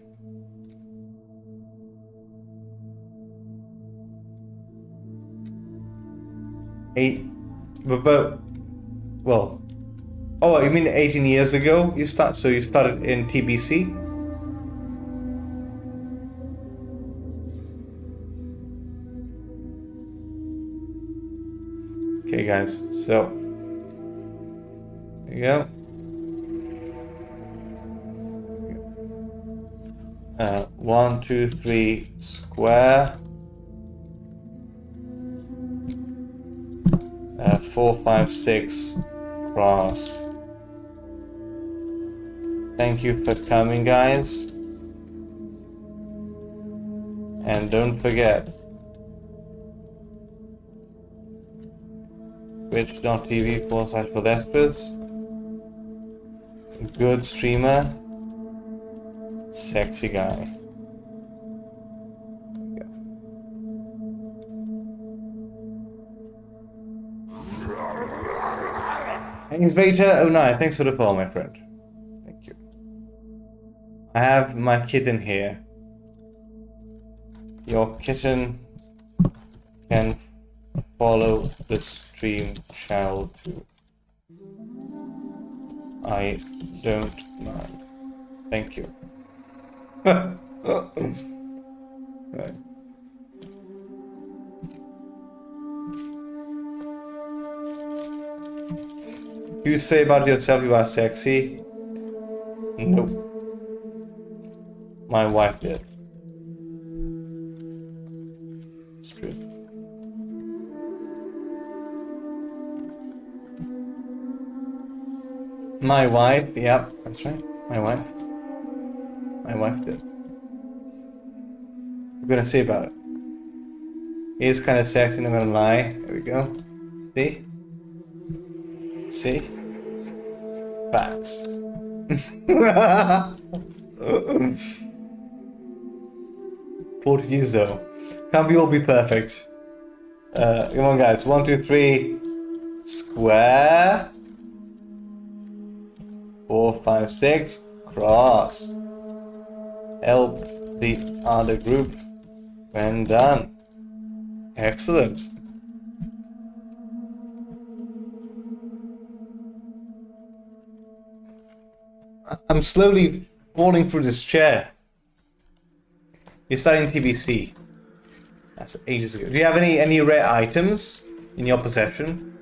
Well, oh, you mean 18 years ago? So you started in TBC? Okay, guys. So there you go. 1, 2, 3, square. 4, 5, 6, cross. Thank you for coming, guys. And don't forget, twitch.tv/Vespers. Good streamer. Sexy guy. Thanks, Beta09. Thanks for the follow, my friend. Thank you. I have my kitten here. Your kitten can follow the stream channel too. I don't mind. Thank you. Right. You say about yourself you are sexy? Nope. My wife did. It's true. My wife, yep, that's right. My wife. My wife did. What are you gonna say about it? He is kind of sexy, not gonna lie. There we go. See? See? Facts. Portuguese though. Can't we all be perfect? Come on, guys. 1, 2, 3. Square. 4, 5, 6. Cross. Help the other group when done. Excellent. I'm slowly falling through this chair. You're starting TBC. That's ages ago. Do you have any rare items in your possession?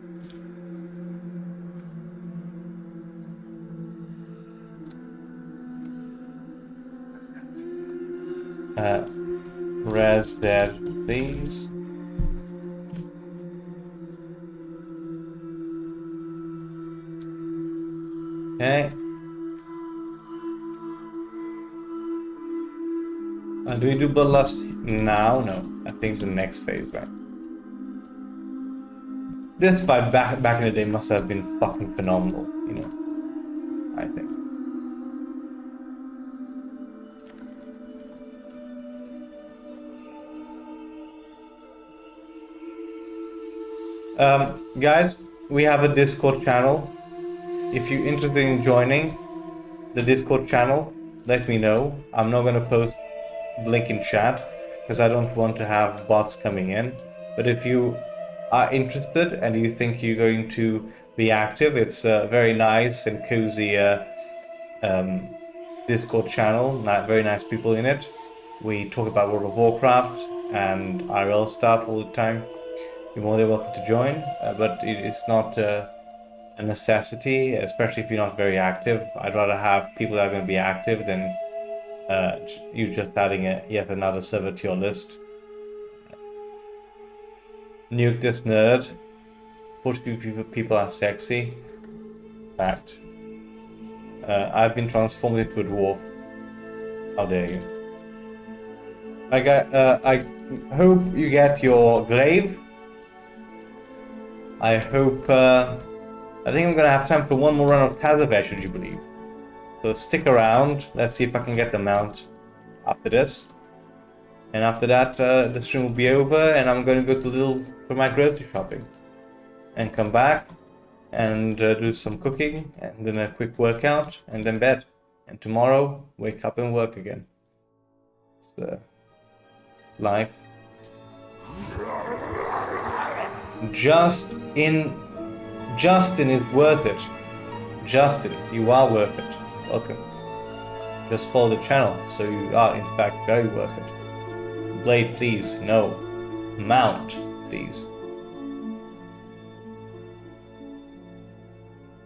Res dead, please. Okay. Do we do Bloodlust now? No. I think it's the next phase, right? This fight back in the day must have been fucking phenomenal, you know. I think. Guys, we have a Discord channel. If you're interested in joining the Discord channel, let me know. I'm not gonna post the link in chat because I don't want to have bots coming in. But if you are interested and you think you're going to be active, it's a very nice and cozy Discord channel. Very nice people in it. We talk about World of Warcraft and IRL stuff all the time. You're more than welcome to join, but it's not a necessity, especially if you're not very active. I'd rather have people that are going to be active than you just adding yet another server to your list. Nuke this nerd. Portuguese people are sexy. Fact. I've been transformed into a dwarf. How dare you? I hope you get your glaive. I hope. I think I'm gonna have time for one more run of Tazavesh, would you believe? So stick around. Let's see if I can get the mount after this. And after that, the stream will be over, and I'm going to go to Lidl for my grocery shopping, and come back and do some cooking, and then a quick workout, and then bed. And tomorrow, wake up and work again. It's life. Justin is worth it. Justin, you are worth it. Welcome. Just follow the channel, so you are in fact very worth it. Blade, please. No. Mount, please.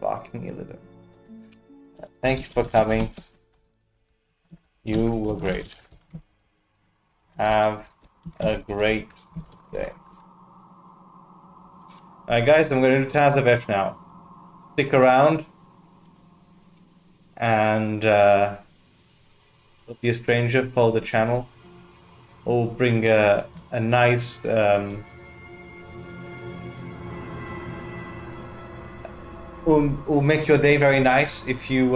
Fucking Illidan. Thank you for coming. You were great. Have a great day. Alright guys, I'm going to do Tazavesh now. Stick around. And don't be a stranger, follow the channel. We'll bring a nice will make your day very nice if you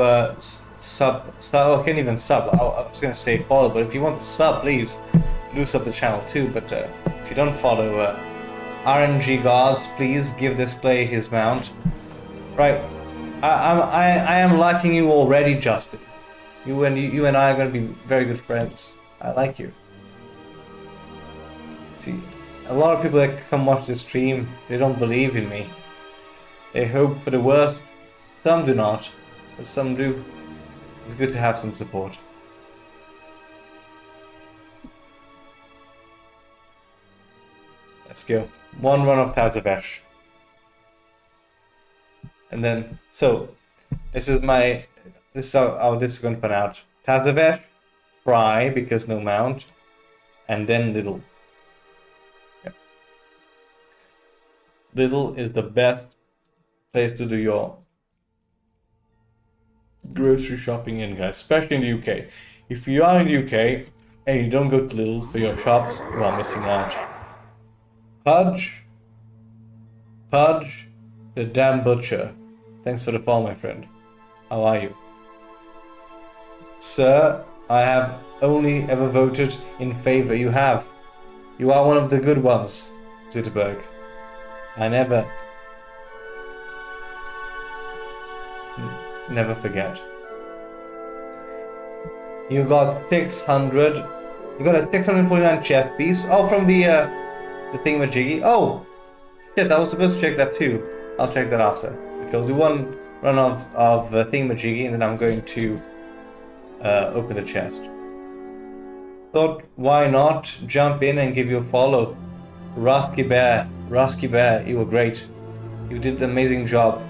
sub. I can't even sub. I was gonna say follow, but if you want to sub, please do sub the channel too. But if you don't follow RNG Gods, please give this play his mount. Right, I am liking you already, Justin. You and I are gonna be very good friends. I like you. See, a lot of people that come watch this stream, they don't believe in me. They hope for the worst. Some do not, but some do. It's good to have some support. Let's go. One run of Tazavesh. And then, so, this is how this is going to pan out. Tazavesh, Fry, because no mount, and then Lidl. Yep. Lidl is the best place to do your grocery shopping in, guys, especially in the UK. If you are in the UK and you don't go to Lidl for your shops, you are missing out. Pudge, the damn butcher. Thanks for the follow, my friend. How are you? Sir, I have only ever voted in favor. You have. You are one of the good ones, Zitterberg. I never forget. You got 600. You got a 649 chest piece. Oh, from the thingamajiggy. Oh, shit! I was supposed to check that too. I'll check that after. Okay, I'll do one run of thingamajiggy, and then I'm going to open the chest. Thought, why not jump in and give you a follow, Rusky Bear, you were great. You did an amazing job.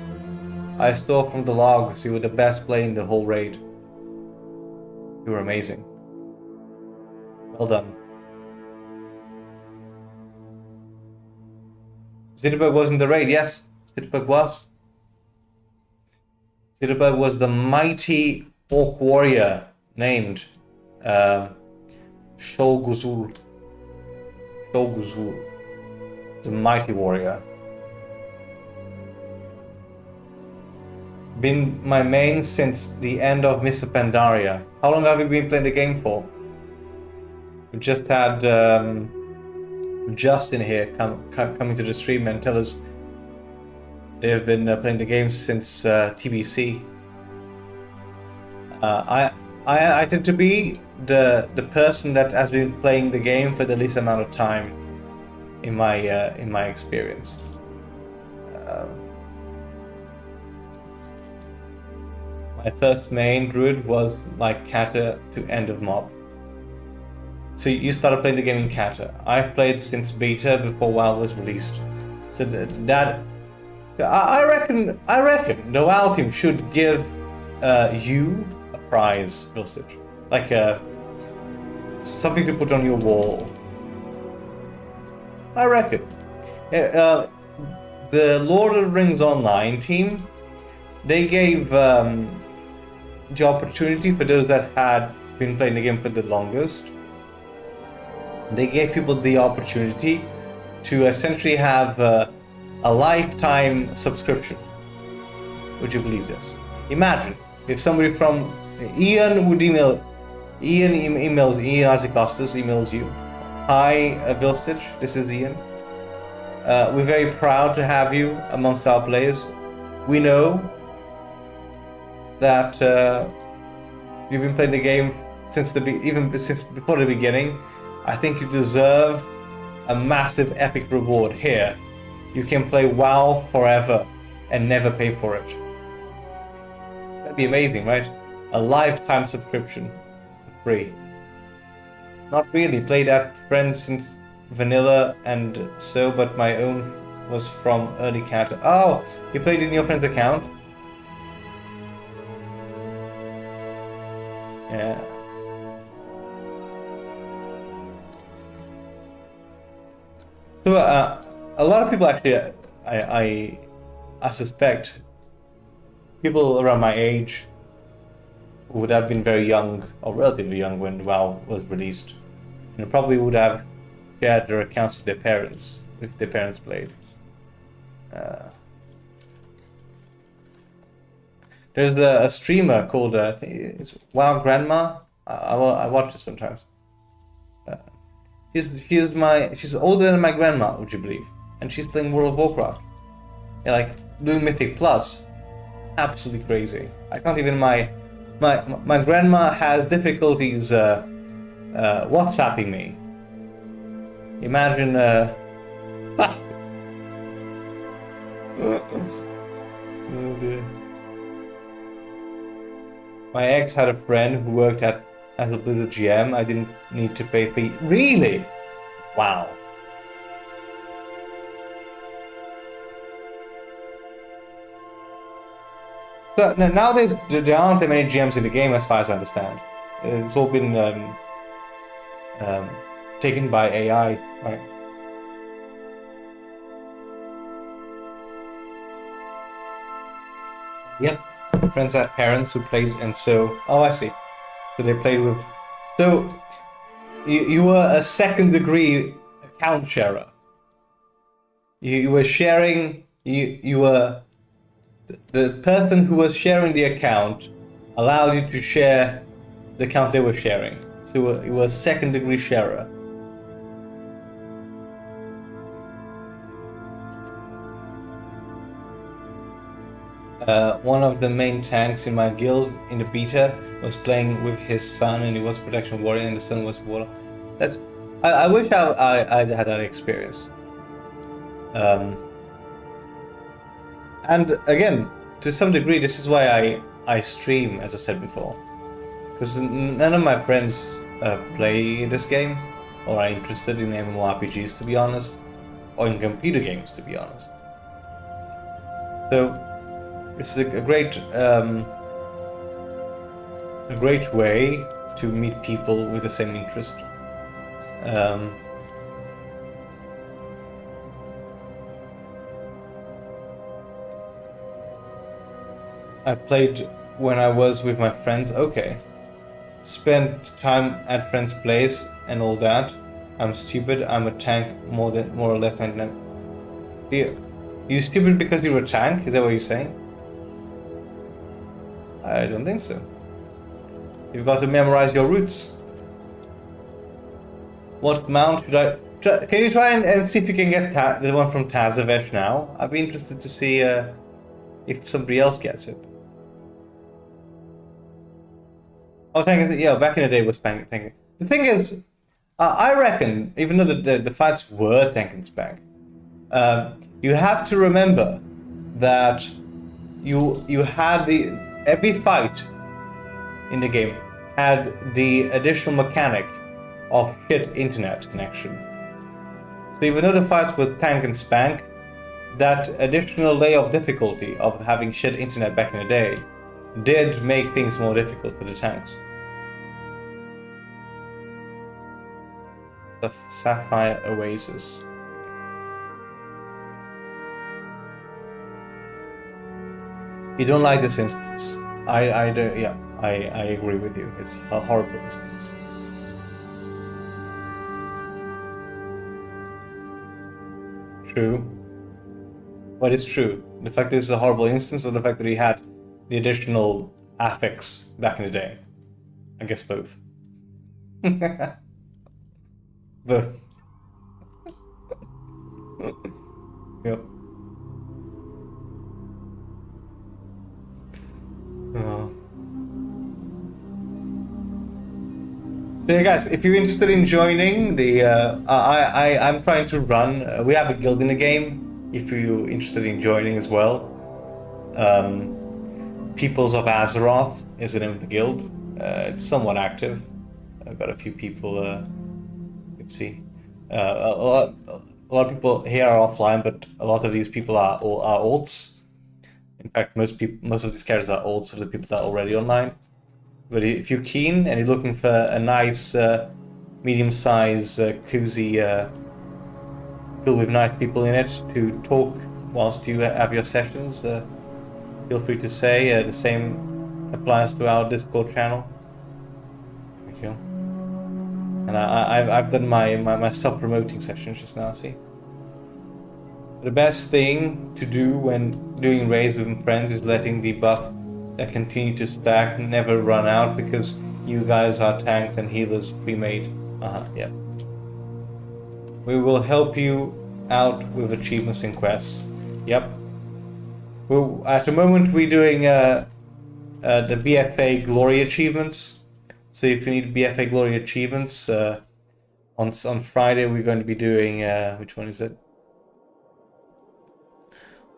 I saw from the logs you were the best player in the whole raid. You were amazing. Well done. Zitterberg was in the raid, yes. Zitterberg was. Zitterberg was the mighty orc warrior named Shoguzul. Shoguzul. The mighty warrior. Been my main since the end of Mr. Pandaria. How long have you been playing the game for? We just had Justin here coming to the stream and tell us they have been playing the game since TBC. I tend to be the person that has been playing the game for the least amount of time in my experience. My first main druid was like Kata to end of mob. So you started playing the game in Kata. I've played since beta before WoW was released. So that I reckon the WoW team should give you a prize, Vilstich, like something to put on your wall. I reckon. The Lord of the Rings Online team, they gave the opportunity for those that had been playing the game for the longest. They gave people the opportunity to essentially have a lifetime subscription. Would you believe this? Imagine if somebody from Ian would emails Ian Azikostas emails you. Hi, Vilstich, this is Ian. We're very proud to have you amongst our players. We know that you've been playing the game since before the beginning. I think you deserve a massive epic reward here. You can play WoW forever and never pay for it. That'd be amazing, right? A lifetime subscription for free. Not really. Played at friends since vanilla and so, but my own was from early Kata. Oh, you played in your friend's account? Yeah. So a lot of people actually, I suspect, people around my age who would have been very young or relatively young when WoW was released, and probably would have shared their accounts with their parents if their parents played. There's a streamer called I think it's WoW Grandma. I watch it sometimes. She's older than my grandma, would you believe? And she's playing World of Warcraft. Yeah, like doing Mythic Plus. Absolutely crazy. I can't even my grandma has difficulties WhatsApping me. Imagine oh dear. My ex had a friend who worked as a Blizzard GM. I didn't need to pay fee. Really? Wow. But nowadays there aren't that many GMs in the game, as far as I understand. It's all been taken by AI, right? Yep. Friends had parents who played, and so I see. So they played with. So you were a second degree account sharer. You were sharing. You were the person who was sharing the account allowed you to share the account they were sharing. So you were a second degree sharer. One of the main tanks in my guild in the beta was playing with his son, and he was protection warrior, and the son was water. That's. I wish I had that experience. And again, to some degree, this is why I stream, as I said before, because none of my friends play this game or are interested in MMORPGs, to be honest, or in computer games, to be honest. So this is a great way to meet people with the same interest. I played when I was with my friends. Okay. Spent time at friends' place and all that. I'm stupid. I'm a tank more or less than. You stupid because you're a tank? Is that what you're saying? I don't think so. You've got to memorize your routes. What mount should I... Can you try and see if you can get the one from Tazavesh now? I'd be interested to see if somebody else gets it. Oh, tank, yeah, back in the day it was tank. The thing is, I reckon, even though the fights were tank and spank, you have to remember that you had every fight in the game had the additional mechanic of shit internet connection. So even though the fights were tank and spank, that additional layer of difficulty of having shit internet back in the day did make things more difficult for the tanks. The Sapphire Oasis. You don't like this instance. I don't. Yeah, I agree with you. It's a horrible instance. True. What is true? The fact that it's a horrible instance, or the fact that he had the additional affix back in the day? I guess both. Both. Yep. So yeah, guys, if you're interested in joining the, I'm trying to run. We have a guild in the game. If you're interested in joining as well, Peoples of Azeroth is the name of the guild. It's somewhat active. I've got a few people. You can see a lot of people here are offline, but a lot of these people are alts. In fact, most of these characters are alts of the people that are already online. But if you're keen and you're looking for a nice, medium-sized, cozy, filled with nice people in it to talk whilst you have your sessions, feel free to say. The same applies to our Discord channel. Thank you. And I've done my self-promoting sessions just now. See. The best thing to do when doing raids with friends is letting the buff that continue to stack never run out, because you guys are tanks and healers pre-made. Yeah. We will help you out with achievements and quests. Yep. Well, at the moment we're doing the BFA Glory achievements. So if you need BFA Glory achievements, on Friday we're going to be doing which one is it?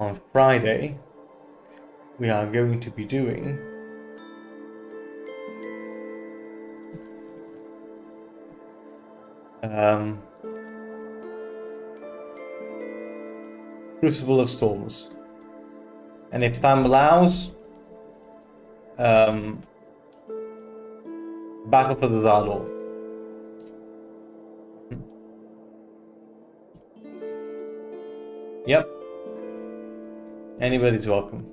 On Friday we are going to be doing Crucible of Storms, and if time allows, Battle for the Zalor. Yep. Anybody's welcome.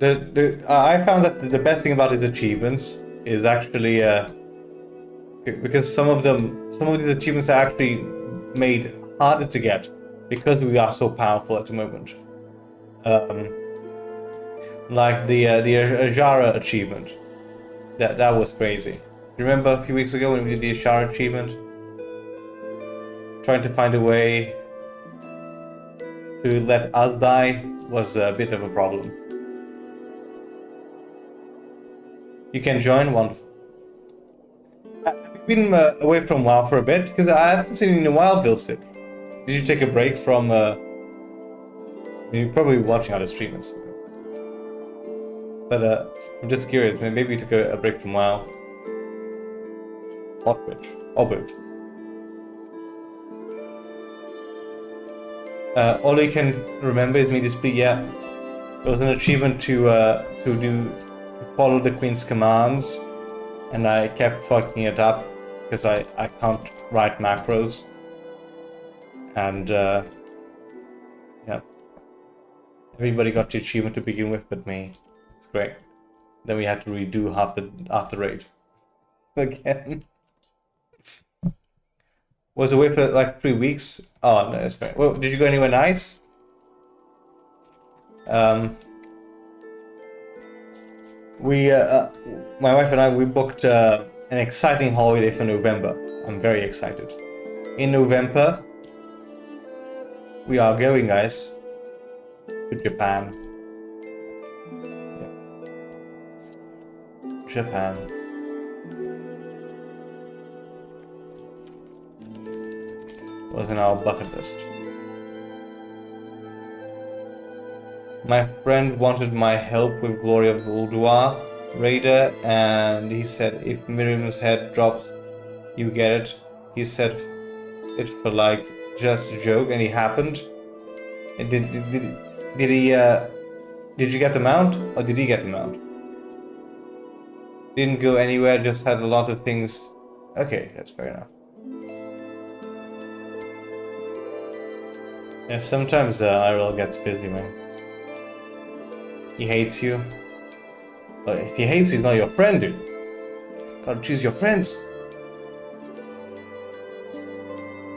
I found that the best thing about his achievements is actually because some of these achievements are actually made harder to get because we are so powerful at the moment. Like the Ajara achievement, that was crazy. Remember a few weeks ago when we did the Ajara achievement? Trying to find a way to let us die was a bit of a problem. You can join. Wonderful. I've been away from WoW for a bit because I haven't seen you in a while, Vilstic. Did you take a break from? You're probably watching other streamers, but I'm just curious. Maybe you took a break from WoW. What which? Or both. All you can remember is me to speak. Yeah, it was an achievement to follow the Queen's commands, and I kept fucking it up because I can't write macros, And yeah, everybody got the achievement to begin with, but me. It's great. Then we had to redo half the raid again. Was away for like 3 weeks. Oh no, that's fine. Well, did you go anywhere nice? We, my wife and I, we booked an exciting holiday for November. I'm very excited. In November, we are going, guys, to Japan. Japan. Was in our bucket list. My friend wanted my help with Glory of Ulduar Raider, and he said if Miriam's head drops, you get it. He said it for like just a joke, and he happened. And did he? Did you get the mount, or did he get the mount? Didn't go anywhere. Just had a lot of things. Okay, that's fair enough. Yeah, sometimes IRL gets busy, man. He hates you. But if he hates you, he's not your friend, dude. Gotta choose your friends.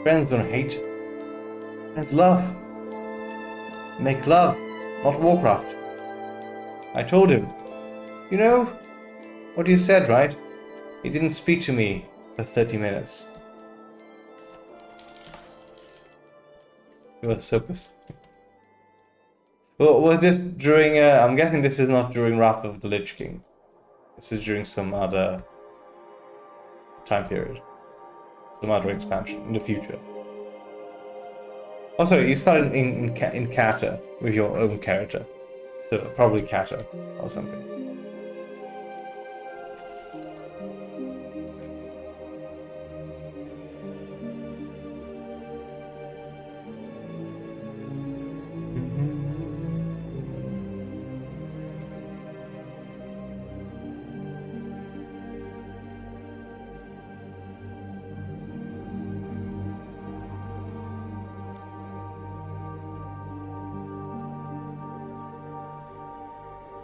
Friends don't hate. Friends love. Make love, not Warcraft. I told him. You know what you said, right? He didn't speak to me for 30 minutes. He was so pissed. Well, was this during, I'm guessing this is not during Wrath of the Lich King. This is during some other time period. Some other expansion in the future. Oh, sorry, you started in Kata with your own character. So probably Kata or something.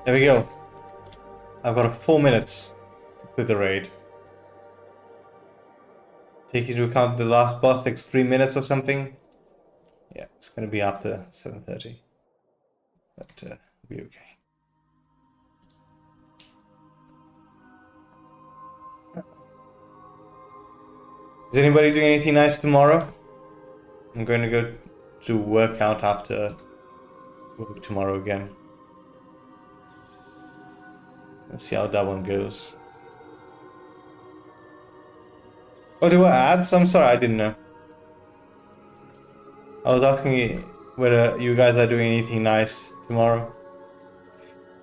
There we go. I've got 4 minutes to clear the raid. Take into account the last boss takes 3 minutes or something. Yeah, it's gonna be after 7:30. But it'll be okay. Is anybody doing anything nice tomorrow? I'm going to go to work out after work tomorrow again. Let's see how that one goes. Oh, there were ads? I'm sorry, I didn't know. I was asking you whether you guys are doing anything nice tomorrow.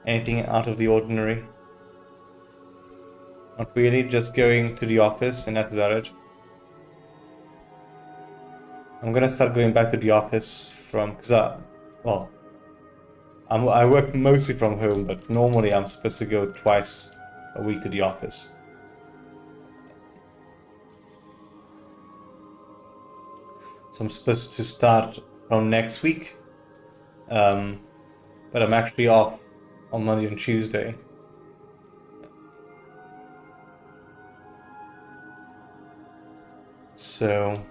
Anything out of the ordinary. Not really, just going to the office and that's about it. I'm gonna start going back to the office from, I work mostly from home, but normally I'm supposed to go twice a week to the office. So I'm supposed to start from next week, but I'm actually off on Monday and Tuesday. So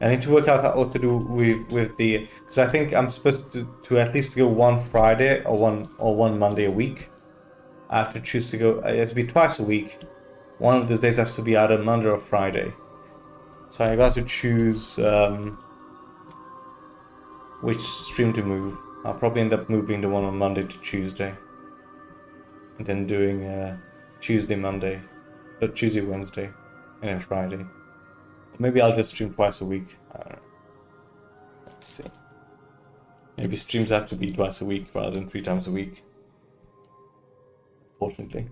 I need to work out what to do with the, because I think I'm supposed to at least go one Friday or one Monday a week. I have to choose to go. It has to be twice a week. One of those days has to be either Monday or Friday. So I got to choose which stream to move. I'll probably end up moving the one on Monday to Tuesday, and then doing Tuesday, Monday, Tuesday, Wednesday, and then Friday. Maybe I'll just stream twice a week. I don't know. Let's see. Maybe streams have to be twice a week rather than 3 times a week. Unfortunately.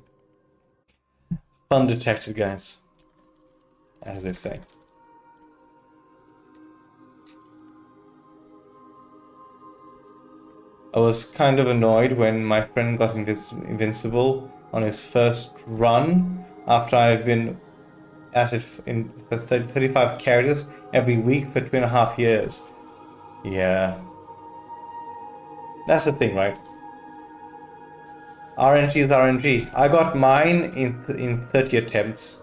Fun detected, guys. As they say. I was kind of annoyed when my friend got invincible on his first run after I've been acid for 35 characters every week for 2.5 years. Yeah. That's the thing, right? RNG is RNG. I got mine in 30 attempts.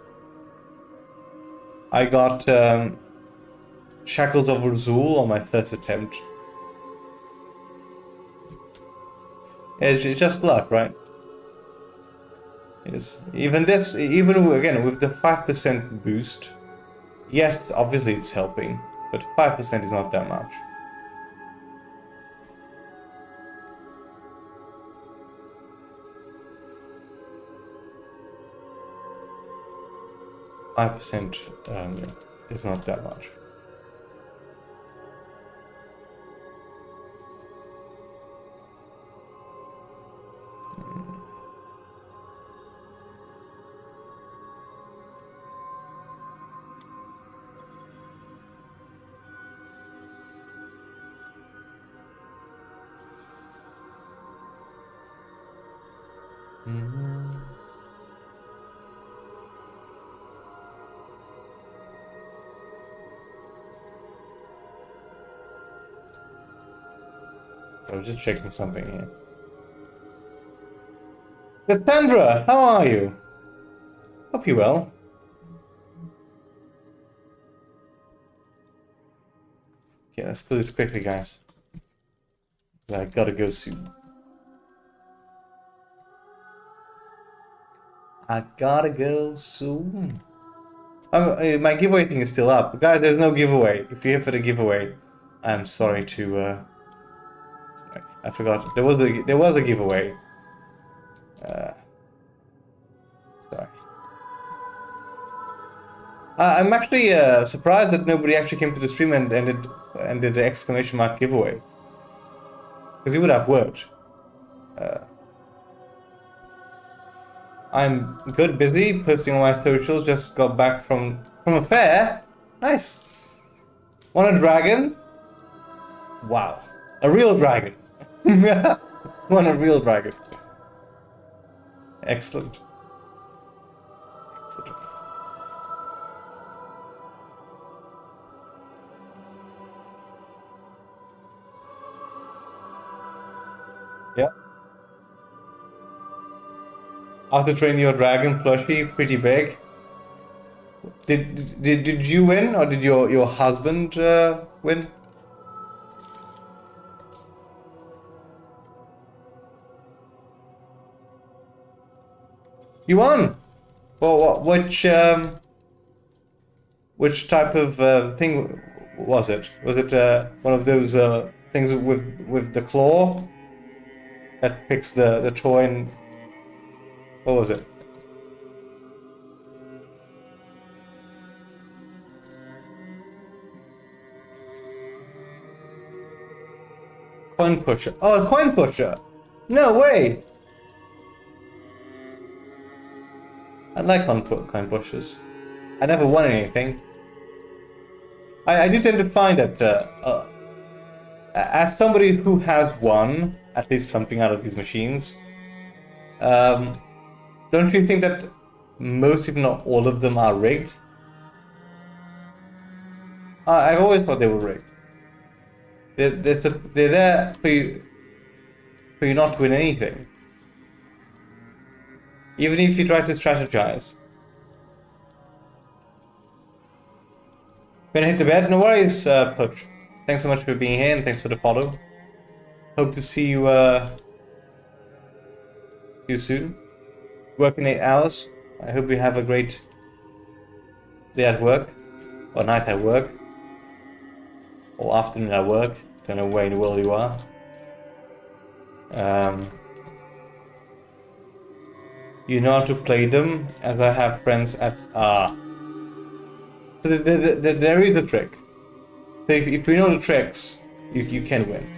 I got Shackles of Razul on my first attempt. It's just luck, right? Yes. Even again with the 5% boost, yes, obviously it's helping, but 5% is not that much. Is not that much. I was just checking something here. Cassandra, how are you? Hope you're well. Okay, let's do this quickly, guys. I gotta go soon. I gotta go soon. My giveaway thing is still up. Guys, there's no giveaway. If you're here for the giveaway, I'm sorry to... Sorry, I forgot. There was a giveaway. Sorry. I'm actually surprised that nobody actually came to the stream and did the exclamation mark giveaway. Because it would have worked. I'm good, busy, posting on my socials, just got back from a fair. Nice. Want a dragon? Wow. A real dragon. Want a real dragon. Excellent. Excellent. Yeah. After training your dragon plushie, pretty big. Did you win, or did your husband win? You won. Well, which type of thing was it? Was it one of those things with the claw that picks the toy and what was it? Coin pusher. Oh, a coin pusher. No way. I like coin pushers. I never won anything. I do tend to find that as somebody who has won at least something out of these machines, don't you think that most, if not all of them, are rigged? I've always thought they were rigged. They're there for you not to win anything. Even if you try to strategize. Gonna hit the bed? No worries, Putch. Thanks so much for being here and thanks for the follow. Hope to see you soon. Working 8 hours. I hope you have a great day at work. Or night at work. Or afternoon at work. Don't know where in the world you are. You know how to play them, as I have friends at So there is a trick. So if you know the tricks, you can win.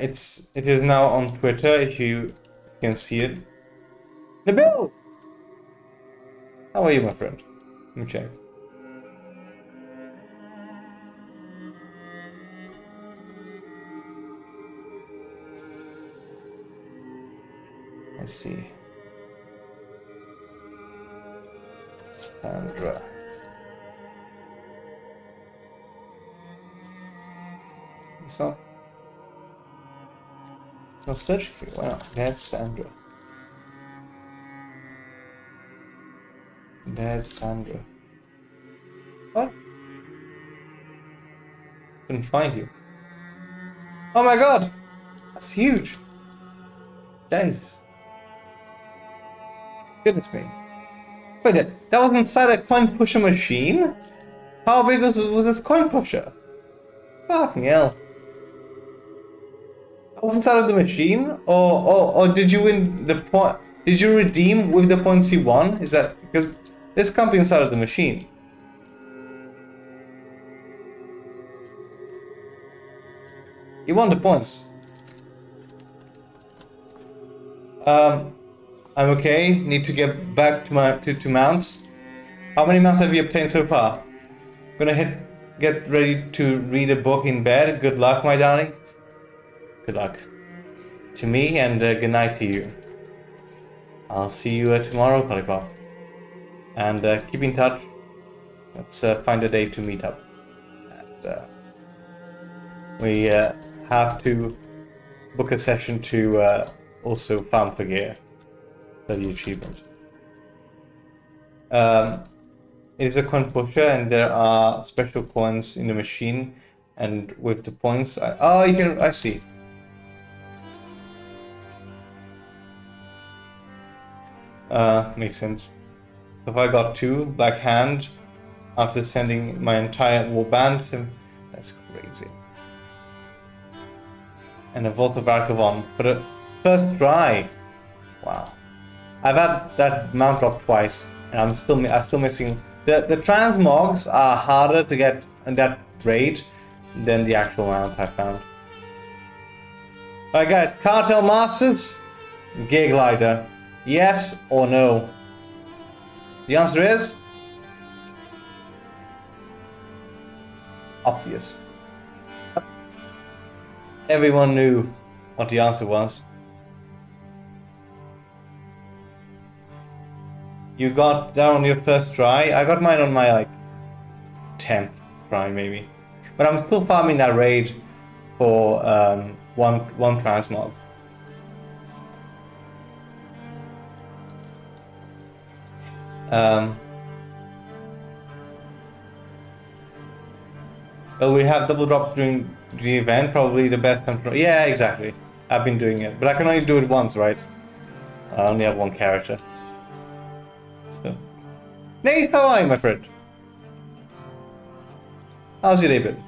It is now on Twitter if you can see it. Nabil! How are you, my friend? Let me check. Let's see. Sandra. It's not searching for you. Wow, that's Sandra. There's Sandra. What? Couldn't find you. Oh my god! That's huge! Jesus. Goodness me. Wait, that was inside a coin pusher machine? How big was this coin pusher? Fucking hell. That was inside of the machine? Or did you win the point? Did you redeem with the points you won? Is that because this can't be inside of the machine? You won the points. I'm okay. Need to get back to my to mounts. How many mounts have you obtained so far? Gonna get ready to read a book in bed. Good luck, my darling. Good luck to me, and good night to you. I'll see you tomorrow, Polypop. And keep in touch. Let's find a day to meet up. And, we have to book a session to also farm for gear for the achievement. It is a coin pusher, and there are special coins in the machine. And with the points, I see. Makes sense. So if I got 2 Black Hand after sending my entire war band, that's crazy. And a Vault of ArgentDawn for the first try. Wow. I've had that mount drop twice, and I'm still missing. The transmogs are harder to get in that raid than the actual mount I found. Alright guys, Cartel Masters, Gear Glider. Yes or no? The answer is obvious. Everyone knew what the answer was. You got that on your first try. I got mine on my 10th try maybe. But I'm still farming that raid for one transmog. Well, we have double drop during the event, probably the best time to... Yeah, exactly. I've been doing it, but I can only do it once, right? I only have one character. So, Nate, how are you, my friend? How's your day been?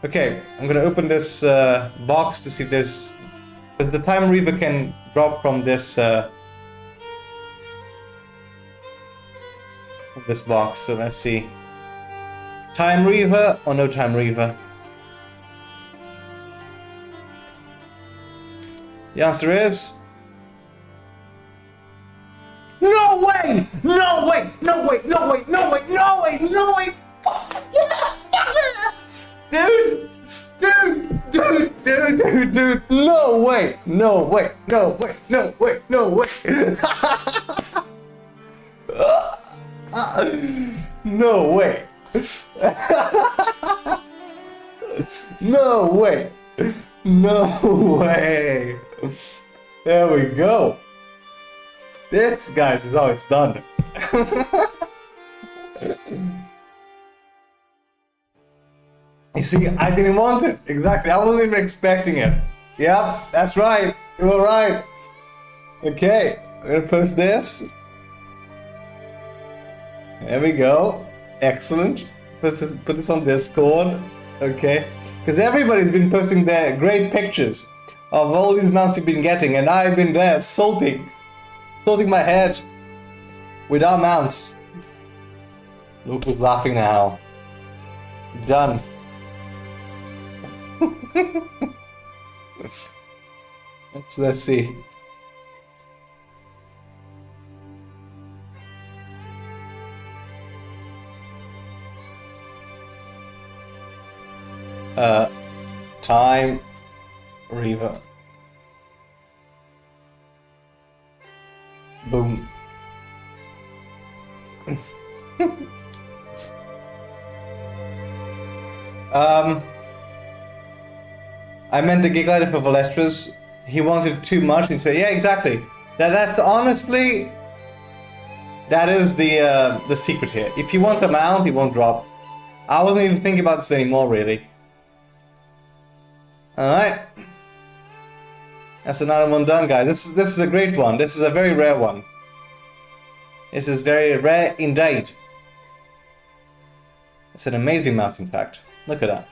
Okay, I'm gonna open this box to see if there's... Because the Time Reaver can drop from this box, so let's see. Time Reaver or no Time Reaver? The answer is... No way! No way! No way! No way! No way! No way! No way! Fuck yeah! Fuck yeah! Dude! No way! No way! No way! No way! No way! No way! No way! No way! There we go! This, guys, is how it's done. You see, I didn't want it. Exactly, I wasn't even expecting it. Yep, that's right. You were right. Okay, we're gonna post this. There we go. Excellent. Put this on Discord. Okay. Because everybody's been posting their great pictures of all these mounts you've been getting, and I've been there salting my head with our mounts. Luke was laughing now. Done. Let's see. Time Reaver. Boom. I meant the gig leader for Valestras. He wanted too much and said, yeah, exactly. That's honestly, that is the secret here. If you want a mount, he won't drop. I wasn't even thinking about this anymore, really. Alright. That's another one done, guys. This is a great one. This is a very rare one. This is very rare indeed. It's an amazing mount, in fact. Look at that.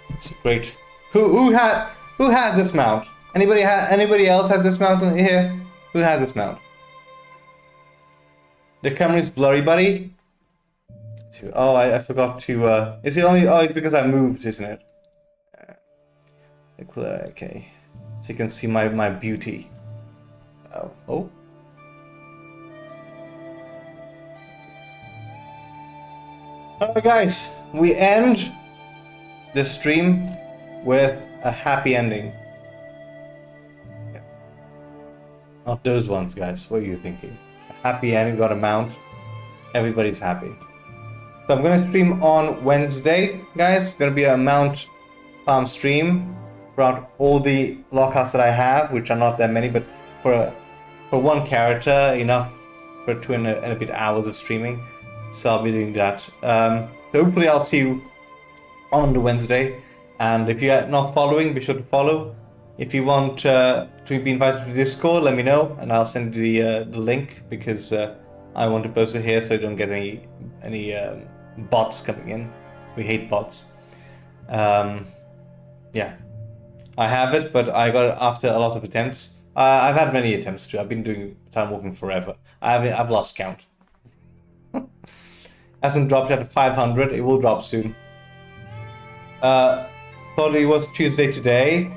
It's great. Who has this mount? Anybody else has this mount here? Who has this mount? The camera is blurry, buddy. Oh, I forgot to. Is it only? Oh, it's because I moved, isn't it? Okay, so you can see my beauty. Oh. Alright, guys, we end the stream with a happy ending. Yeah. Not those ones, guys. What are you thinking? A happy ending, got a mount. Everybody's happy. So I'm gonna stream on Wednesday, guys. It's gonna be a mount farm stream around all the lockouts that I have, which are not that many, but for one character, enough for 2 and a bit hours of streaming. So I'll be doing that. So hopefully I'll see you on the Wednesday. And if you're not following, be sure to follow. If you want to be invited to Discord, let me know, and I'll send you the link, because I want to post it here so you don't get any bots coming in. We hate bots. Yeah, I have it, but I got it after a lot of attempts. I've had many attempts too. I've been doing Timewalking forever. I've lost count. Hasn't dropped yet at 500. It will drop soon. Thought it was Tuesday today.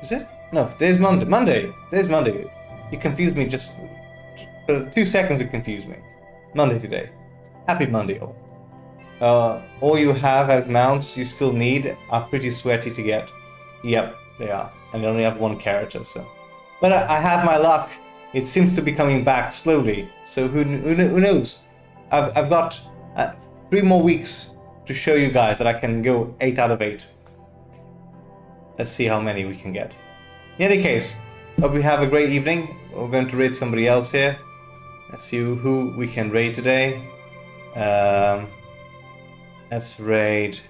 Is it? No, today's Monday. Today's Monday. You confused me just for 2 seconds. It confused me. Monday today. Happy Monday, all. All you have as mounts you still need are pretty sweaty to get. Yep, they are. And I only have 1 character, so. But I have my luck. It seems to be coming back slowly. So who knows? I've got 3 more weeks to show you guys that I can go 8 out of 8. Let's see how many we can get. In any case, hope we have a great evening. We're going to raid somebody else here. Let's see who we can raid today. Let's raid.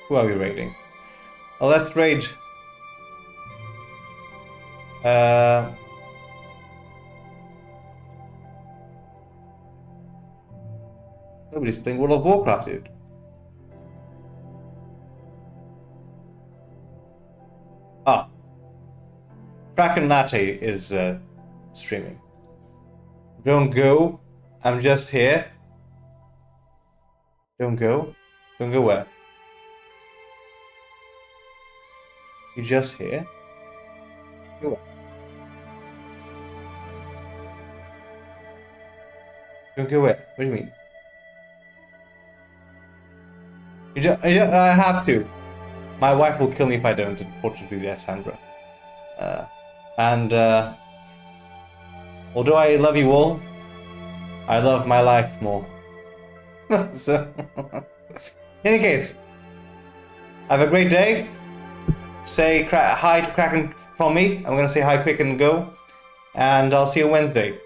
Who are we raiding? Oh, let's raid. Nobody's playing World of Warcraft, dude. Ah. Kraken Latte is streaming. Don't go. I'm just here. Don't go. Don't go where? You're just here? Go where? Don't go where? What do you mean? I have to. My wife will kill me if I don't, unfortunately, yes, Sandra. Although I love you all, I love my life more. So, in any case, have a great day. Say hi to Kraken from me. I'm gonna say hi quick and go. And I'll see you Wednesday.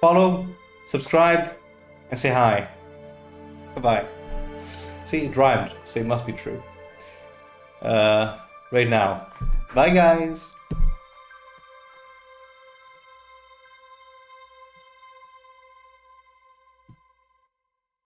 Follow, subscribe, and say hi. Bye-bye. See, it rhymed, so it must be true. Right now. Bye, guys.